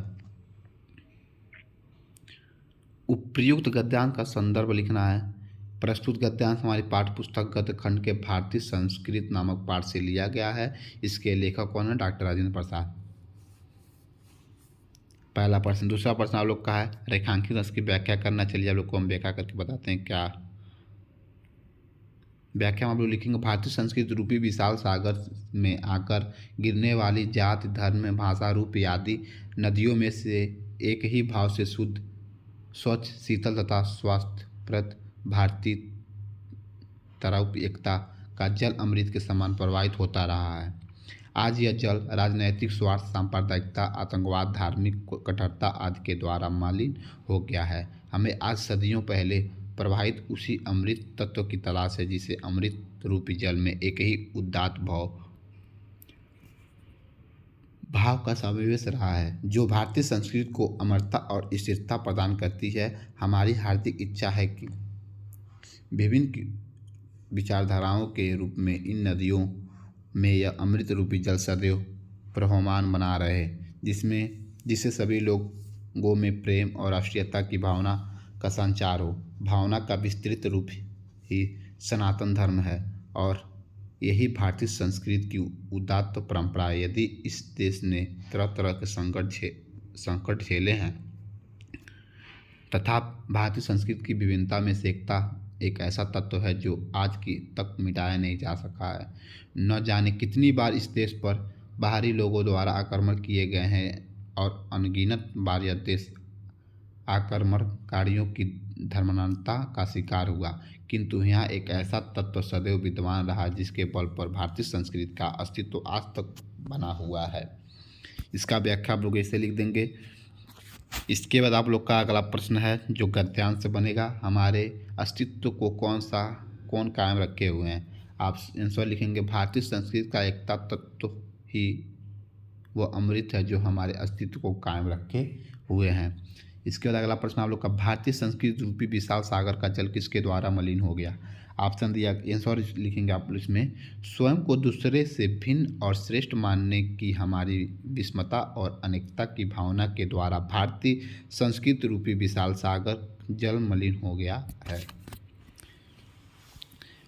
उपर्युक्त गद्यांश का संदर्भ लिखना है। प्रस्तुत गद्यांश हमारी पाठ्य पुस्तक गद्य खंड के भारतीय संस्कृत नामक पाठ से लिया गया है। इसके लेखक कौन है? डॉक्टर राजेंद्र प्रसाद। पहला प्रश्न। दूसरा प्रश्न आप लोग का है, रेखांकित अंश की व्याख्या करना। चलिए आप लोग को हम व्याख्या करके बताते हैं क्या व्याख्या हम लोग लिखेंगे। भारतीय संस्कृत रूपी विशाल सागर में आकर गिरने वाली जाति धर्म भाषा रूप आदि नदियों में से एक ही भाव से शुद्ध स्वच्छ शीतल तथा स्वास्थ्यप्रद भारतीय तरह एकता का जल अमृत के समान प्रवाहित होता रहा है। आज यह जल राजनैतिक स्वार्थ, सांप्रदायिकता, आतंकवाद, धार्मिक कट्टरता आदि के द्वारा मलिन हो गया है। हमें आज सदियों पहले प्रवाहित उसी अमृत तत्व की तलाश है जिसे अमृत रूपी जल में एक ही उदात्त भाव का समावेश रहा है, जो भारतीय संस्कृति को अमरता और स्थिरता प्रदान करती है। हमारी हार्दिक इच्छा है कि विभिन्न विचारधाराओं के रूप में इन नदियों में यह अमृत रूपी जल सदैव प्रवहमान बना रहे, जिससे सभी लोगों में प्रेम और राष्ट्रीयता की भावना का संचार हो। भावना का विस्तृत रूप ही सनातन धर्म है और यही भारतीय संस्कृति की उदात्त परंपरा है। यदि इस देश ने तरह तरह के संकट झेले हैं तथा भारतीय संस्कृति की विभिन्नता में से एकता एक ऐसा तत्व है जो आज की तक मिटाया नहीं जा सका है। न जाने कितनी बार इस देश पर बाहरी लोगों द्वारा आक्रमण किए गए हैं और अनगिनत बार यह देश आक्रमणकारियों की धर्मांधता का शिकार हुआ, किंतु यहाँ एक ऐसा तत्व सदैव विद्यमान रहा जिसके बल पर भारतीय संस्कृति का अस्तित्व आज तक बना हुआ है। इसका व्याख्या आप लोग ऐसे लिख देंगे। इसके बाद आप लोग का अगला प्रश्न है जो गद्यांश से बनेगा, हमारे अस्तित्व को कौन कायम रखे हुए हैं। आप आंसर लिखेंगे, भारतीय संस्कृति का एकता तत्व ही वो अमृत है जो हमारे अस्तित्व को कायम रखे हुए हैं। इसके बाद अगला प्रश्न आप लोग का, भारतीय संस्कृति रूपी विशाल सागर का जल किसके द्वारा मलिन हो गया। ऑप्शन दिया, आंसर लिखेंगे आप लोग इसमें, स्वयं को दूसरे से भिन्न और श्रेष्ठ मानने की हमारी विषमता और अनेकता की भावना के द्वारा भारतीय संस्कृति रूपी विशाल सागर जल मलिन हो गया है।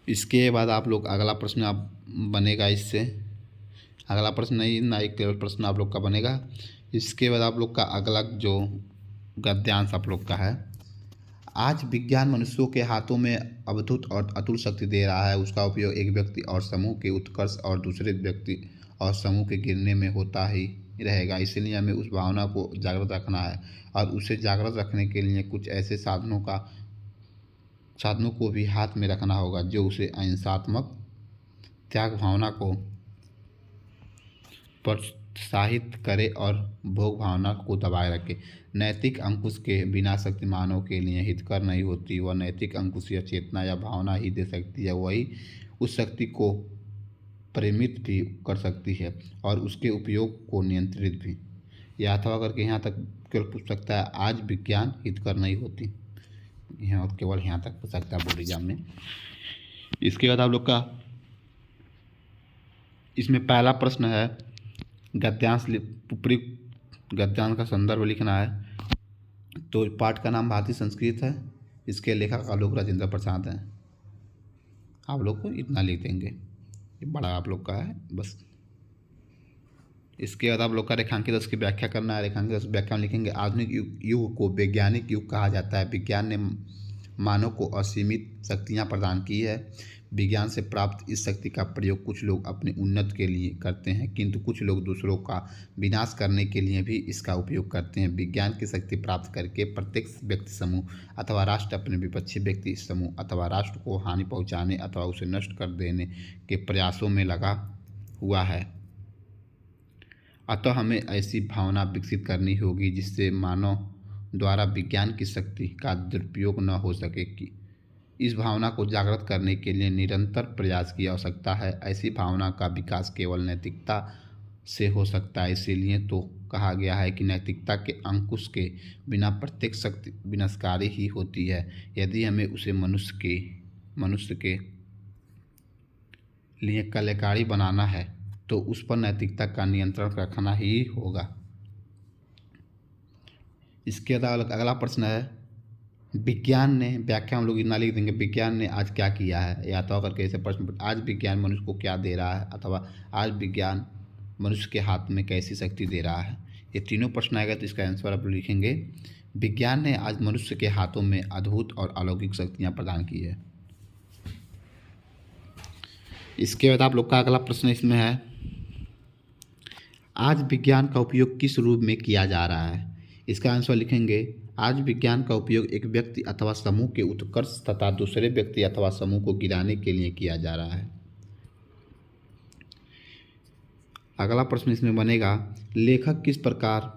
इसके बाद आप लोग अगला प्रश्न आप बनेगा, इससे अगला प्रश्न नहीं ना एक केवल प्रश्न आप लोग का बनेगा। इसके बाद आप लोग का अगला जो गद्यांश आप लोग का है, आज विज्ञान मनुष्यों के हाथों में अद्भुत और अतुल शक्ति दे रहा है, उसका उपयोग एक व्यक्ति और समूह के उत्कर्ष और दूसरे व्यक्ति और समूह के गिरने में होता ही रहेगा, इसलिए हमें उस भावना को जागृत रखना है और उसे जागृत रखने के लिए कुछ ऐसे साधनों को भी हाथ में रखना होगा जो उसे अहिंसात्मक त्याग भावना को प्रोत्साहित करे और भोग भावना को दबाए रखे। नैतिक अंकुश के बिना शक्ति मानव के लिए हितकर नहीं होती, वह नैतिक अंकुश या चेतना या भावना ही दे सकती है, वही उस शक्ति को परिमित भी कर सकती है और उसके उपयोग को नियंत्रित भी। या अथवा करके यहाँ तक केवल पूछ सकता है, आज विज्ञान हितकर नहीं होती, यहाँ केवल यहाँ तक पूछ सकता है बोर्ड एग्जाम में। इसके बाद आप लोग का इसमें पहला प्रश्न है, गद्यांश ऊपरी गद्यांश का संदर्भ लिखना है। तो पाठ का नाम भारतीय संस्कृत है, इसके लेखक आलोक राजेंद्र प्रसाद हैं। आप लोग को इतना लिख देंगे, ये बड़ा आप लोग का है बस। इसके बाद आप लोग का रेखांकित रस की व्याख्या करना है। रेखांकित रस व्याख्या में लिखेंगे, आधुनिक युग को वैज्ञानिक युग कहा जाता है। विज्ञान ने मानव को असीमित शक्तियाँ प्रदान की है। विज्ञान से प्राप्त इस शक्ति का प्रयोग कुछ लोग अपने उन्नति के लिए करते हैं, किंतु कुछ लोग दूसरों का विनाश करने के लिए भी इसका उपयोग करते हैं। विज्ञान की शक्ति प्राप्त करके प्रत्येक व्यक्ति समूह अथवा राष्ट्र अपने विपक्षी व्यक्ति समूह अथवा राष्ट्र को हानि पहुंचाने अथवा उसे नष्ट कर देने के प्रयासों में लगा हुआ है। अतः हमें ऐसी भावना विकसित करनी होगी जिससे मानव द्वारा विज्ञान की शक्ति का दुरुपयोग न हो सके। कि इस भावना को जागृत करने के लिए निरंतर प्रयास की आवश्यकता है। ऐसी भावना का विकास केवल नैतिकता से हो सकता है। इसीलिए तो कहा गया है कि नैतिकता के अंकुश के बिना प्रत्येक शक्ति विनाशकारी ही होती है। यदि हमें उसे मनुष्य के लिए कल्याणकारी बनाना है तो उस पर नैतिकता का नियंत्रण रखना ही होगा। इसके बाद अगला प्रश्न है, विज्ञान ने व्याख्या हम लोग इतना लिख देंगे, विज्ञान ने आज क्या किया है, या तो करके ऐसे प्रश्न, आज विज्ञान मनुष्य को क्या दे रहा है, अथवा आज विज्ञान मनुष्य के हाथ में कैसी शक्ति दे रहा है। ये तीनों प्रश्न आएगा तो इसका आंसर आप लिखेंगे, विज्ञान ने आज मनुष्य के हाथों में अद्भुत और अलौकिक शक्तियाँ प्रदान की है। इसके बाद आप लोग का अगला प्रश्न इसमें है, आज विज्ञान का उपयोग किस रूप में किया जा रहा है। इसका आंसर लिखेंगे, आज विज्ञान का उपयोग एक व्यक्ति अथवा समूह के उत्कर्ष तथा दूसरे व्यक्ति अथवा समूह को गिराने के लिए किया जा रहा है। अगला प्रश्न इसमें बनेगा, लेखक किस प्रकार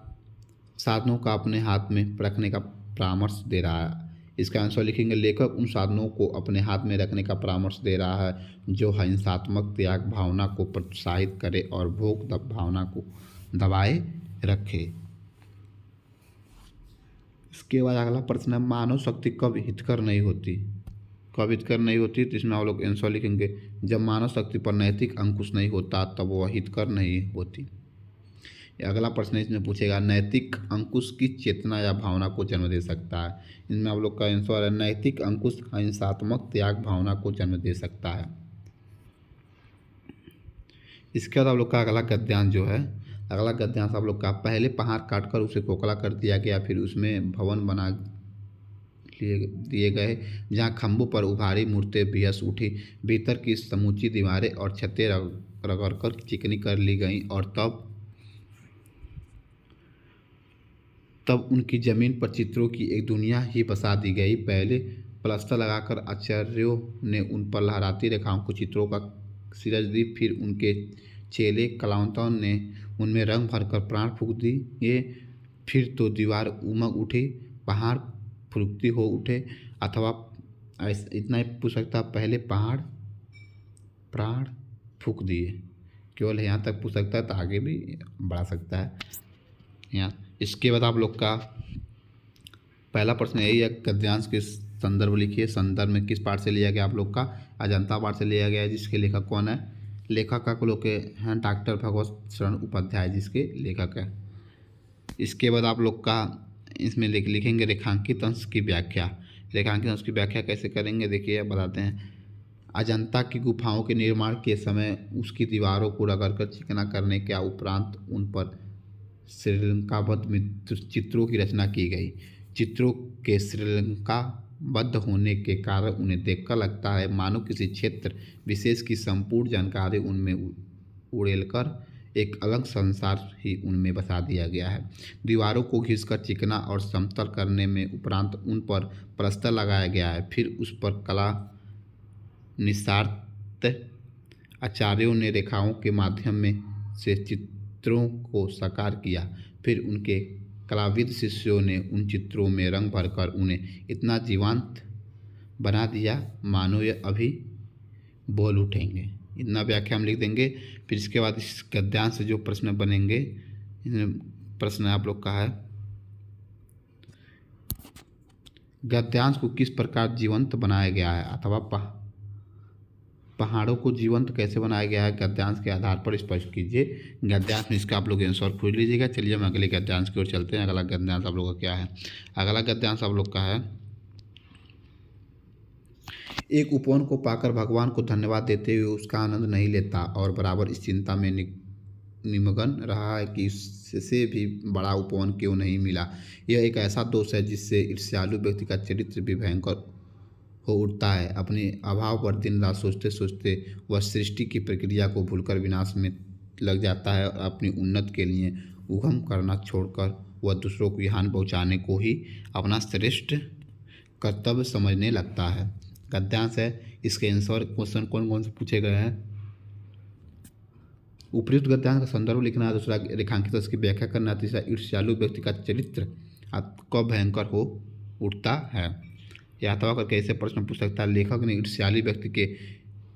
साधनों का अपने हाथ में रखने का परामर्श दे रहा है। इसका आंसर लिखेंगे, लेखक उन साधनों को अपने हाथ में रखने का परामर्श दे रहा है जो हिंसात्मक त्याग भावना को प्रोत्साहित करे और भोग भावना को दबाए रखे। इसके बाद अगला प्रश्न है, मानव शक्ति कब हितकर नहीं होती। कब हितकर नहीं होती, तो इसमें आप लोग आंसर लिखेंगे, जब मानव शक्ति पर नैतिक अंकुश नहीं होता तब वह हितकर नहीं होती। अगला प्रश्न इसमें पूछेगा, नैतिक अंकुश की चेतना या भावना को जन्म दे सकता है। इसमें आप लोग का आंसर है, नैतिक अंकुश हिंसात्मक त्याग भावना को जन्म दे सकता है। इसके बाद आप लोग का अगला गद्यांश जो है, अगला गद्यांश आप लोग का, पहले पहाड़ काटकर उसे खोखला कर दिया गया, फिर उसमें भवन बना लिए दिए गए, जहाँ खंभों पर उभारी मूर्तें बेहस उठी, भीतर की समूची दीवारें और छतें रगड़कर चिकनी कर ली गईं और तब उनकी जमीन पर चित्रों की एक दुनिया ही बसा दी गई। पहले प्लास्टर लगाकर आचार्यों ने उन पर लहराती रेखाओं को चित्रों का सीरज दी, फिर उनके चेले कलावंतों ने उनमें रंग भरकर प्राण फूंक दिए। फिर तो दीवार उमग उठी, पहाड़ फुर्ती हो उठे, अथवा इतना ही पूछ सकता, पहले पहाड़ प्राण फूंक दिए। केवल यहाँ तक पूछ सकता है, तो आगे भी बढ़ा सकता है यहाँ। इसके बाद आप लोग का पहला प्रश्न यही है, गद्यांश के संदर्भ लिखिए। संदर्भ में किस पाठ से लिया गया? आप लोग का अजंता पाठ से लिया गया है, जिसके लेखक कौन है? लेखक का लोग के हैं डॉक्टर भगवत शरण उपाध्याय, जिसके लेखक है। इसके बाद आप लोग का इसमें लिखेंगे रेखांकित अंश की व्याख्या। रेखांकित अंश की व्याख्या कैसे करेंगे, देखिए बताते हैं। अजंता की गुफाओं के निर्माण के समय उसकी दीवारों को रगड़कर चिकना करने के उपरांत उन पर श्रीलंकाबद्ध चित्रों की रचना की गई। चित्रों के श्रीलंकाबद्ध होने के कारण उन्हें देखकर लगता है मानो किसी क्षेत्र विशेष की संपूर्ण जानकारी उनमें उड़ेलकर एक अलग संसार ही उनमें बसा दिया गया है। दीवारों को घिसकर चिकना और समतल करने में उपरांत उन पर प्लास्टर लगाया गया है। फिर उस पर कला निस्वार्थ आचार्यों ने रेखाओं के माध्यम में से चित्रों को साकार किया। फिर उनके कलाविद शिष्यों ने उन चित्रों में रंग भरकर उन्हें इतना जीवंत बना दिया मानो ये अभी बोल उठेंगे। इतना व्याख्या हम लिख देंगे। फिर इसके बाद इस गद्यांश से जो प्रश्न बनेंगे, प्रश्न आप लोग का है, गद्यांश को किस प्रकार जीवंत बनाया गया है, अथवा पहाड़ों को जीवंत कैसे बनाया गया है, गद्यांश के आधार पर स्पष्ट कीजिए। गद्यांश में इसका आप लोग आंसर खोज लीजिएगा। चलिए हम अगले गद्यांश की ओर चलते हैं। अगला गद्यांश आप लोगों का क्या है? अगला गद्यांश आप लोग का है, एक उपवन को पाकर भगवान को धन्यवाद देते हुए उसका आनंद नहीं लेता और बराबर इस चिंता में निमग्न रहा है कि इससे भी बड़ा उपवन क्यों नहीं मिला। यह एक ऐसा दोष है जिससे ईर्ष्यालु व्यक्ति का चरित्र भी भयंकर हो उठता है। अपने अभाव पर दिन रात सोचते सोचते वह सृष्टि की प्रक्रिया को भूलकर विनाश में लग जाता है और अपनी उन्नति के लिए उद्यम करना छोड़कर वह दूसरों को हानि पहुँचाने को ही अपना श्रेष्ठ कर्तव्य समझने लगता है। गद्यांश है, इसके आंसर क्वेश्चन कौन कौन से पूछे गए हैं? उपयुक्त गद्यांश का संदर्भ लिखना है, दूसरा रेखांकित उसकी व्याख्या करना, तीसरा ईर्ष्यालु व्यक्ति का चरित्र कब भयंकर हो उठता है। या अथवा करके ऐसे प्रश्न पूछ सकता है, लेखक ने ईर्ष्यालु व्यक्ति के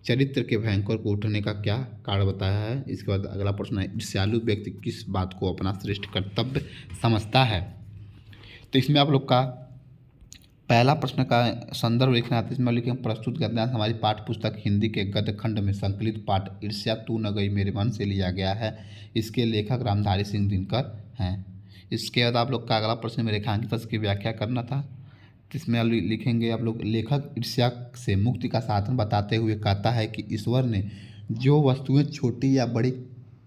चरित्र के भयंकर को उठने का क्या कारण बताया है। इसके बाद अगला प्रश्न है, ईर्ष्यालु व्यक्ति किस बात को अपना श्रेष्ठ कर्तव्य समझता है। तो इसमें आप लोग का पहला प्रश्न का संदर्भ लिखना है। इसमें लिखें, प्रस्तुत गद्यांश हमारी पाठ्य पुस्तक हिंदी के गद्य खंड में संकलित पाठ ईर्ष्या तू न गई मेरे मन से लिया गया है। इसके लेखक रामधारी सिंह दिनकर हैं। इसके बाद आप लोग का अगला प्रश्न में रेखांकित की व्याख्या करना था। इसमें लिखेंगे आप लोग, लेखक ईर्ष्या से मुक्ति का साधन बताते हुए कहता है कि ईश्वर ने जो वस्तुएं छोटी या बड़ी,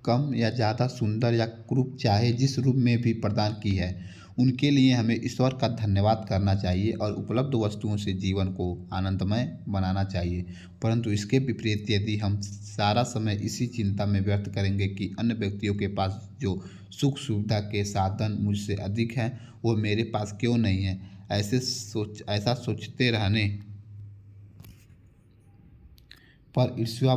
कम या ज़्यादा सुंदर या क्रूप, चाहे जिस रूप में भी प्रदान की है, उनके लिए हमें ईश्वर का धन्यवाद करना चाहिए और उपलब्ध वस्तुओं से जीवन को आनंदमय बनाना चाहिए। परंतु इसके विपरीत यदि हम सारा समय इसी चिंता में व्यर्थ करेंगे कि अन्य व्यक्तियों के पास जो सुख सुविधा के साधन मुझसे अधिक हैं वो मेरे पास क्यों नहीं है, ऐसा सोचते रहने पर ईर्ष्या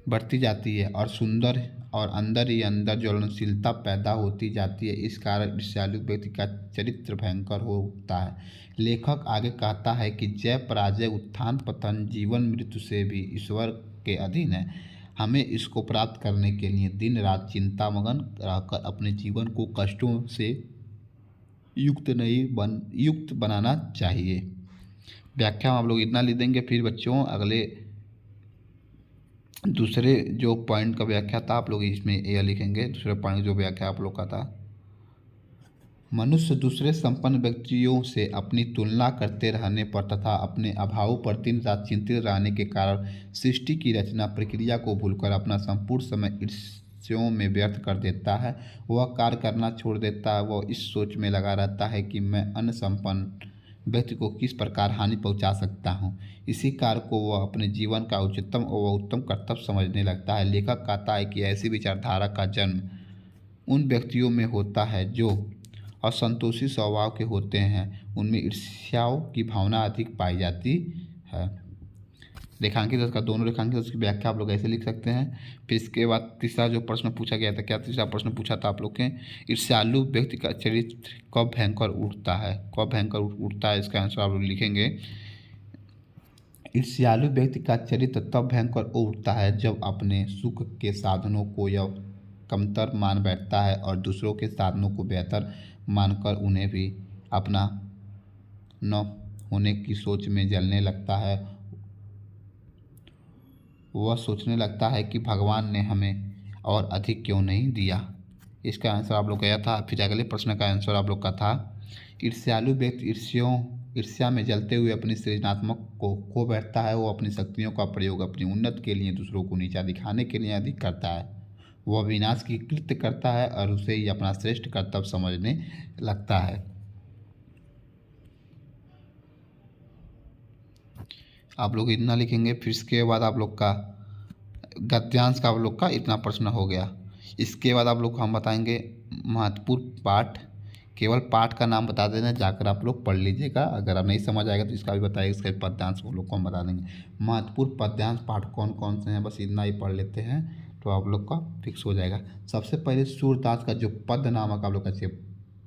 बढ़ती जाती है और सुंदर और अंदर ही अंदर ज्वलनशीलता पैदा होती जाती है। इस कारण ईर्ष्यालु व्यक्ति का चरित्र भयंकर हो उठता है। लेखक आगे कहता है कि जय पराजय, उत्थान पतन, जीवन मृत्यु से भी ईश्वर के अधीन है। हमें इसको प्राप्त करने के लिए दिन रात चिंतामग्न रहकर अपने जीवन को कष्टों से युक्त बनाना चाहिए। व्याख्या हम लोग इतना लिख देंगे। फिर बच्चों अगले दूसरे जो पॉइंट का व्याख्या था आप लोग इसमें यह लिखेंगे। दूसरे पॉइंट जो व्याख्या आप लोग का था, मनुष्य दूसरे संपन्न व्यक्तियों से अपनी तुलना करते रहने पर तथा अपने अभाव पर दिन रात चिंतित रहने के कारण सृष्टि की रचना प्रक्रिया को भूलकर अपना संपूर्ण समय ईर्ष्याओं में व्यर्थ कर देता है। वह कार्य करना छोड़ देता है। वह इस सोच में लगा रहता है कि मैं अन्य संपन्न व्यक्ति को किस प्रकार हानि पहुंचा सकता हूं। इसी कार्य को वह अपने जीवन का उच्चतम व उत्तम कर्तव्य समझने लगता है। लेखक कहता है कि ऐसी विचारधारा का जन्म उन व्यक्तियों में होता है जो असंतोषी स्वभाव के होते हैं। उनमें ईर्ष्याओं की भावना अधिक पाई जाती है। रेखांकित उसका दोनों रेखांकित उसकी व्याख्या आप लोग ऐसे लिख सकते हैं। फिर इसके बाद तीसरा जो प्रश्न पूछा गया था, क्या तीसरा प्रश्न पूछा था आप लोग के, ईर्ष्यालु व्यक्ति का चरित्र कब भयंकर उठता है, कब भयंकर उठता है, इसका आंसर आप लोग लिखेंगे। ईर्ष्यालु व्यक्ति का चरित्र तब भयंकर उठता है जब अपने सुख के साधनों को यह कमतर मान बैठता है और दूसरों के साधनों को बेहतर मानकर उन्हें भी अपना न होने की सोच में जलने लगता है। वह सोचने लगता है कि भगवान ने हमें और अधिक क्यों नहीं दिया। इसका आंसर आप लोग गया था। फिर अगले प्रश्न का आंसर आप लोग का था, ईर्ष्यालु व्यक्ति ईर्ष्या में जलते हुए अपनी सृजनात्मक को खो बैठता है। वो अपनी शक्तियों का प्रयोग अपनी उन्नति के लिए दूसरों को नीचा दिखाने के लिए अधिक करता है। वह विनाश की कृत्य करता है और उसे ही अपना श्रेष्ठ कर्तव्य समझने लगता है। आप लोग इतना लिखेंगे। फिर इसके बाद आप लोग का गद्यांश का आप लोग का इतना प्रश्न हो गया। इसके बाद आप लोग को हम बताएंगे महत्वपूर्ण पाठ। केवल पाठ का नाम बता देना, जाकर आप लोग पढ़ लीजिएगा। अगर आप नहीं समझ आएगा तो इसका भी बताइए, इसका पद्यांश वो लोग को हम बता देंगे। महत्वपूर्ण पद्यांश पाठ कौन कौन से हैं, बस इतना ही पढ़ लेते हैं तो आप लोग का फिक्स हो जाएगा। सबसे पहले सूरदास का जो पद नामक आप लोग का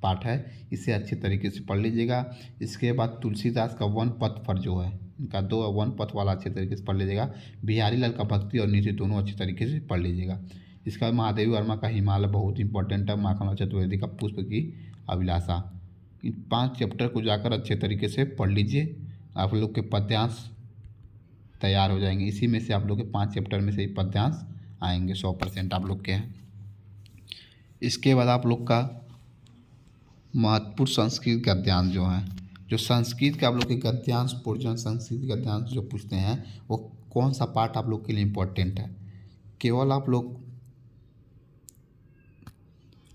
पाठ है, इसे अच्छे तरीके से पढ़ लीजिएगा। इसके बाद तुलसीदास का वन पथ पर जो है, इनका दो वन पथ वाला अच्छे तरीके से पढ़ लीजिएगा। बिहारी लाल का भक्ति और नीति दोनों अच्छे तरीके से पढ़ लीजिएगा। इसका महादेवी वर्मा का हिमालय बहुत इंपॉर्टेंट है। माखनलाल चतुर्वेदी का पुष्प की अभिलाषा। इन 5 चैप्टर को जाकर अच्छे तरीके से पढ़ लीजिए, आप लोग के पद्यांश तैयार हो जाएंगे। इसी में से आप लोग के 5 चैप्टर में से ही पद्यांश आएंगे, 100% आप लोग के हैं। इसके बाद आप लोग का महत्वपूर्ण संस्कृत गद्यांश जो है, जो संस्कृत के आप लोग के गद्यांश पोर्शन, संस्कृत गद्यांश जो पूछते हैं वो कौन सा पार्ट आप लोग के लिए इम्पोर्टेंट है। केवल आप लोग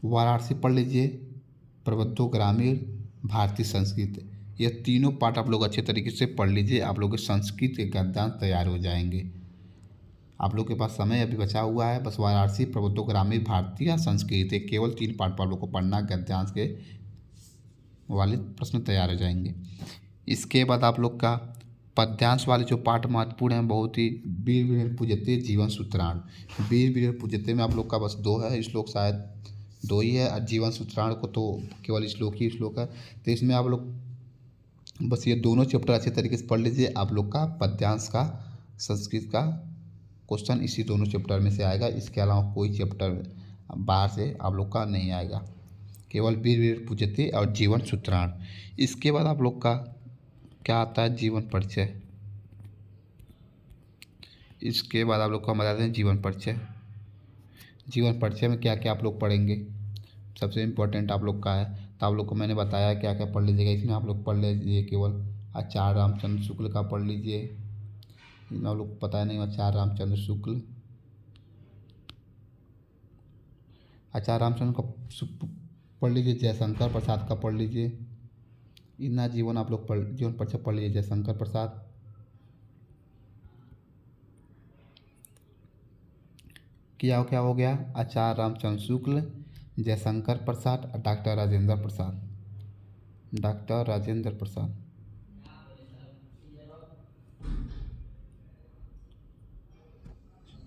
वाराणसी पढ़ लीजिए, प्रबद्धो ग्रामीण, भारतीय संस्कृत, ये तीनों पार्ट आप लोग अच्छे तरीके से पढ़ लीजिए। आप लोग के संस्कृत के गद्यांश तैयार हो जाएंगे। आप लोग के पास समय अभी बचा हुआ है, बस वाराणसी, प्रबद्धो ग्रामीण, भारतीय संस्कृत, केवल 3 पार्ट पर आप लोग को पढ़ना, गद्यांश के वाले प्रश्न तैयार हो जाएंगे। इसके बाद आप लोग का पद्यांश वाले जो पाठ महत्वपूर्ण हैं बहुत ही, वीर विरेर पूजते जीवन सूत्राण। वीर विरेर पूजते में आप लोग का बस 2 है श्लोक, शायद 2 ही है। और जीवन सूत्राण को तो केवल श्लोक ही श्लोक है। तो इसमें आप लोग बस ये दोनों चैप्टर अच्छे तरीके से पढ़ लीजिए। आप लोग का पद्यांश का संस्कृत का क्वेश्चन इसी दोनों चैप्टर में से आएगा। इसके अलावा कोई चैप्टर बाहर से आप लोग का नहीं आएगा, केवल वीर विरेर पूजते और जीवन सूत्राण। इसके बाद आप लोग का क्या आता है, जीवन परिचय। इसके बाद आप लोग को हम बताते हैं जीवन परिचय। जीवन परिचय में क्या क्या आप लोग पढ़ेंगे, सबसे इम्पोर्टेंट आप लोग का है। तो आप लोग को मैंने बताया क्या क्या पढ़ लीजिएगा। इसमें आप लोग पढ़ लीजिए केवल आचार्य रामचंद्र शुक्ल का पढ़ लीजिए। आप लोग को पता नहीं, आचार्य रामचंद्र शुक्ल, आचार्य रामचंद्र का पढ़ लीजिए। जयशंकर प्रसाद का पढ़ लीजिए। इतना जीवन आप लोग जीवन परिचय पढ़ लीजिए। जयशंकर प्रसाद, क्या हो गया, आचार्य रामचंद्र शुक्ल, जयशंकर प्रसाद, डॉक्टर राजेंद्र प्रसाद, डॉक्टर राजेंद्र प्रसाद।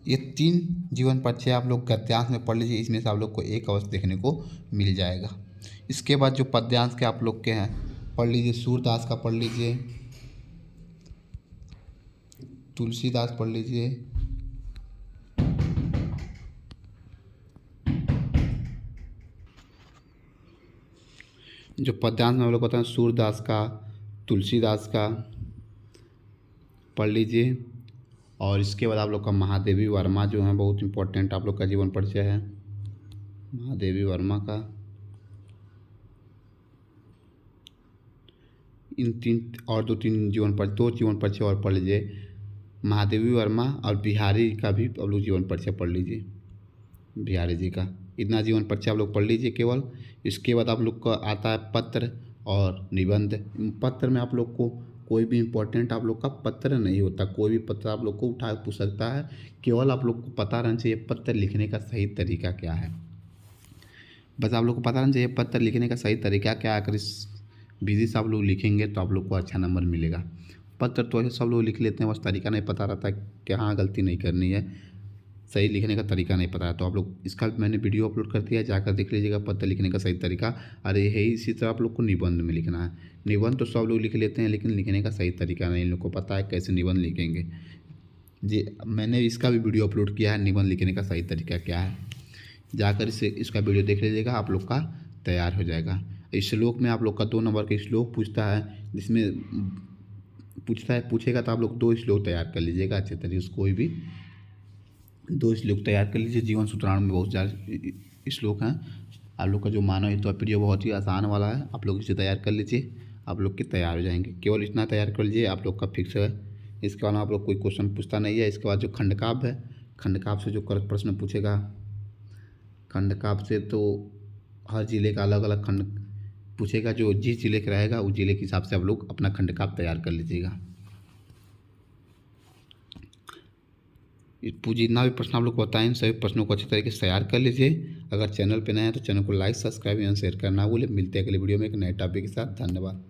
ये 3 जीवन परिचय आप लोग गद्यांश में पढ़ लीजिए। इसमें से आप लोग को एक अवश्य देखने को मिल जाएगा। इसके बाद जो पद्यांश के आप लोग के हैं पढ़ लीजिए। सूरदास का पढ़ लीजिए, तुलसीदास पढ़ लीजिए, जो पद्यांश में हम लोग बताएं सूरदास का, तुलसीदास का पढ़ लीजिए। और इसके बाद आप लोग का महादेवी वर्मा जो है बहुत इंपॉर्टेंट आप लोग का जीवन परिचय है। महादेवी वर्मा का इन 3 और 2-3 जीवन परिचय और पढ़ लीजिए। महादेवी वर्मा और बिहारी का भी आप लोग जीवन परिचय पढ़ लीजिए, बिहारी जी का। इतना जीवन परिचय आप लोग पढ़ लीजिए केवल। इसके बाद आप लोग का आता है पत्र और निबंध। पत्र में आप लोग को कोई भी इम्पोर्टेंट आप लोग का पत्र नहीं होता, कोई भी पत्र आप लोग को उठा पूछ सकता है। केवल आप लोग को पता रहना चाहिए पत्र लिखने का सही तरीका क्या है, बस आप लोग को पता रहना चाहिए पत्र लिखने का सही तरीका क्या है। अगर इस विधि से आप लोग लिखेंगे तो आप लोग को अच्छा नंबर मिलेगा। पत्र तो ऐसे सब लोग लिख लेते हैं, बस तरीका नहीं पता रहता है, कहाँ गलती नहीं करनी है, सही लिखने का तरीका नहीं पता है। तो आप लोग इसका मैंने वीडियो अपलोड कर दिया है, जाकर देख लीजिएगा पत्र लिखने का सही तरीका। अरे यही इसी तरह आप लोग को निबंध में लिखना है। निबंध तो सब लोग लिख लेते हैं, लेकिन लिखने का सही तरीका नहीं, इन लोग को पता है कैसे निबंध लिखेंगे। जी, मैंने इसका भी वीडियो अपलोड किया है, निबंध लिखने का सही तरीका क्या है, जाकर इसका वीडियो देख लीजिएगा, आप लोग का तैयार हो जाएगा। इस श्लोक में आप लोग का 2 नंबर का श्लोक पूछता है, जिसमें पूछेगा तो आप लोग 2 श्लोक तैयार कर लीजिएगा अच्छे तरीके से। कोई भी 2 श्लोक तैयार कर लीजिए। जीवन सूत्राणु में बहुत ज़्यादा श्लोक हैं। आप लोग का जो मानव हितवा प्रिय बहुत ही आसान वाला है, आप लोग इसे तैयार कर लीजिए, आप लोग के तैयार हो जाएंगे। केवल इतना तैयार कर लीजिए, आप लोग का फिक्स है। इसके बाद आप लोग कोई क्वेश्चन पूछता नहीं है। इसके बाद जो खंडकाव्य है, खंडकाव्य से जो प्रश्न पूछेगा, खंडकाव्य से तो हर जिले का अलग अलग खंड पूछेगा, जो जिस जिले का रहेगा उस जिले के हिसाब से आप लोग अपना खंडकाव्य तैयार कर लीजिएगा। जितना भी प्रश्न आप लोग को बताएं, सभी प्रश्नों को अच्छी तरीके से तैयार कर लीजिए। अगर चैनल पे नए हैं तो चैनल को लाइक, सब्सक्राइब एवं शेयर करना भूलें। मिलते हैं अगले वीडियो में एक नए टॉपिक के साथ। धन्यवाद।